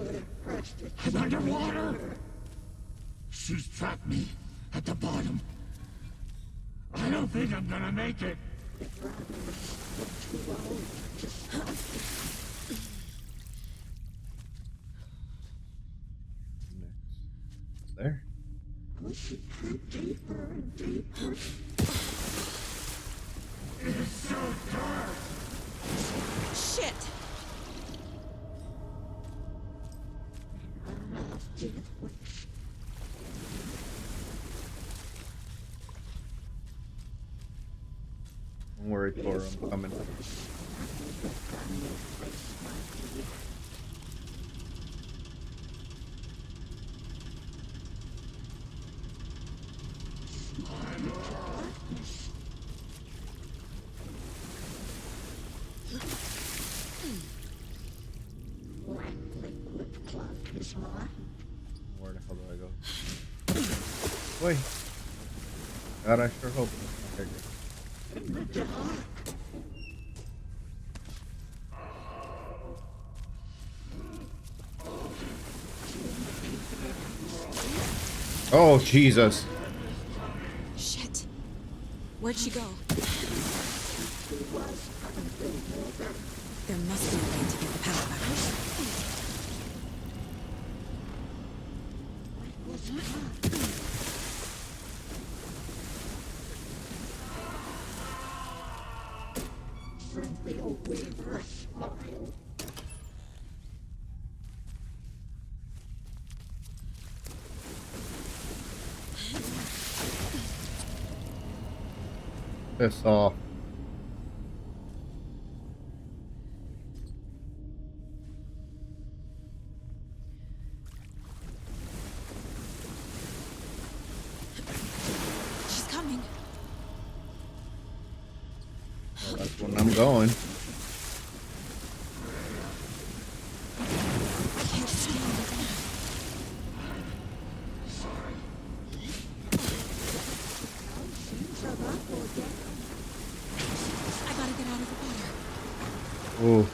I'm underwater. She's trapped me at the bottom. I don't think I'm gonna make it. There. It's so dark. Shit! Don't worry, Tor, I'm coming. Where the hell do I go? Wait. God, I sure hope. Okay, good. Oh, Jesus. Shit. Where'd she go? There must be a way to get the power back on. Piss off. She's coming. Well, that's when I'm going. I gotta get out of the water. Ooh.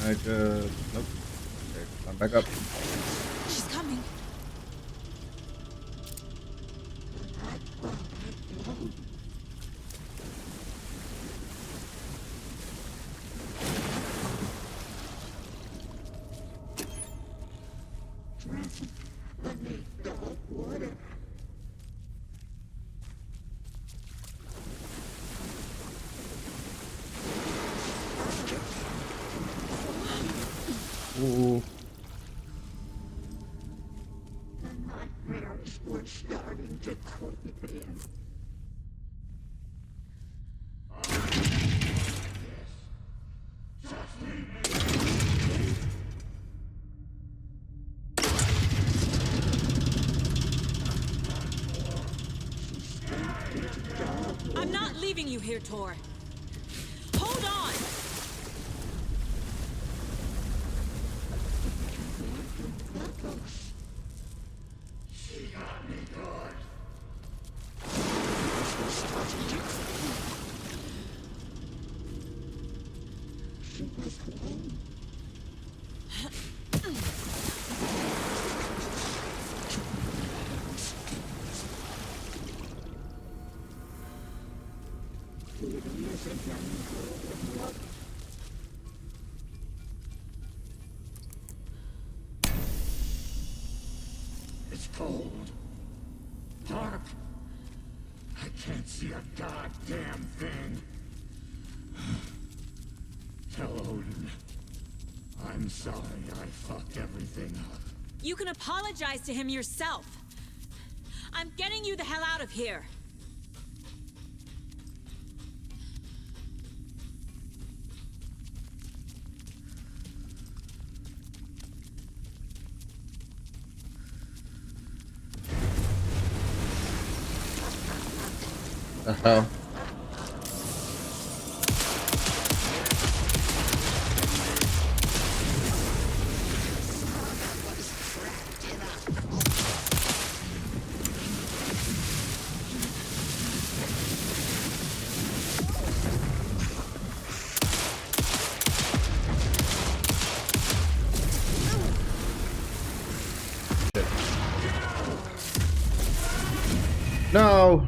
I just nope. Okay, I'm back up. She's coming. Ooh. I'm not leaving you here, Tor. Hold on! It's park. I can't see a goddamn thing. Tell Odin. I'm sorry I fucked everything up. You can apologize to him yourself. I'm getting you the hell out of here. The hell? No.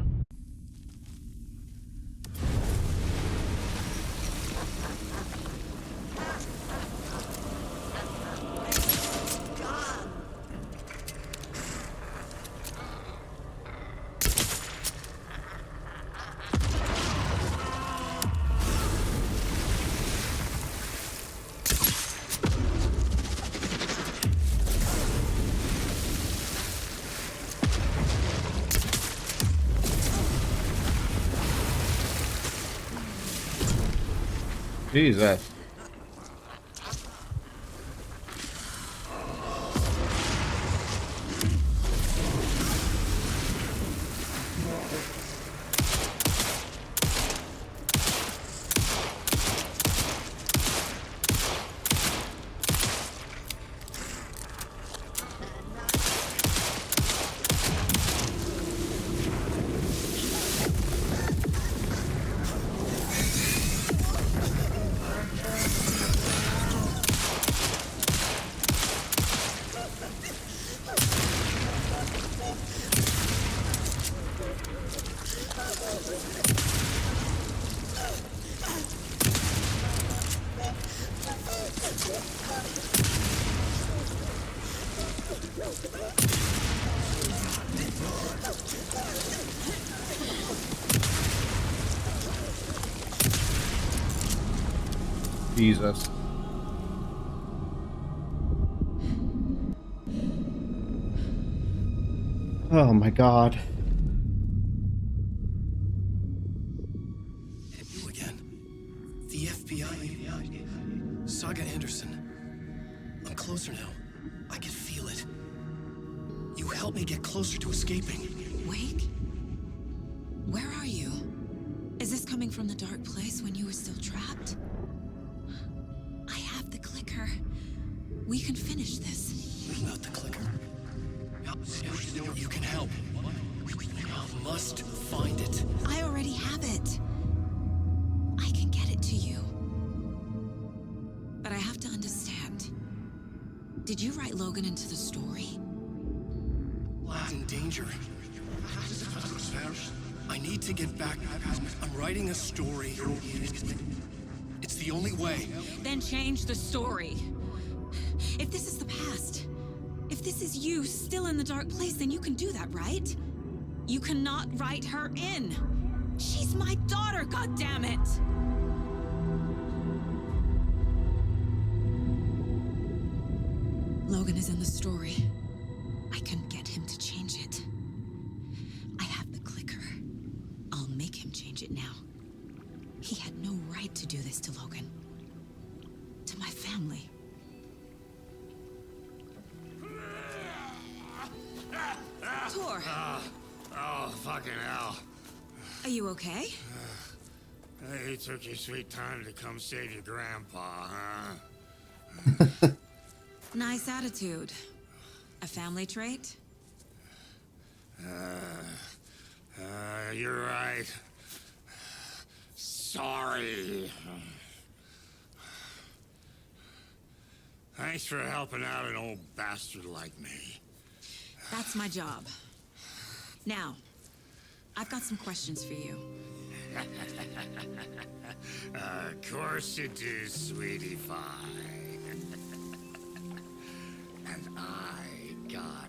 Jesus. Jesus. Oh my God. You again. The FBI. Saga Anderson. I'm closer now. I can feel it. You helped me get closer to escaping. Wake? Where are you? Is this coming from the dark place when you were still trapped? I have the clicker. We can finish this. Not the clicker. You can help. I must find it. I already have it. I can get it to you. But I have to understand. Did you write Logan into the story? Lad's in danger. I need to get back. I'm writing a story. It's the only way. Then change the story. If this is the past, if this is you still in the dark place, then you can do that, right? You cannot write her in. She's my daughter, goddammit! Logan is in the story. I can get him to change it. I have the clicker. I'll make him change it now. He had no right to do this to Logan. To my family. Tor. Oh, fucking hell. Are you okay? You took your sweet time to come save your grandpa, huh? Nice attitude. A family trait? You're right. Sorry. Thanks for helping out an old bastard like me. That's my job. Now, I've got some questions for you. Of course you do, sweetie pie. And I got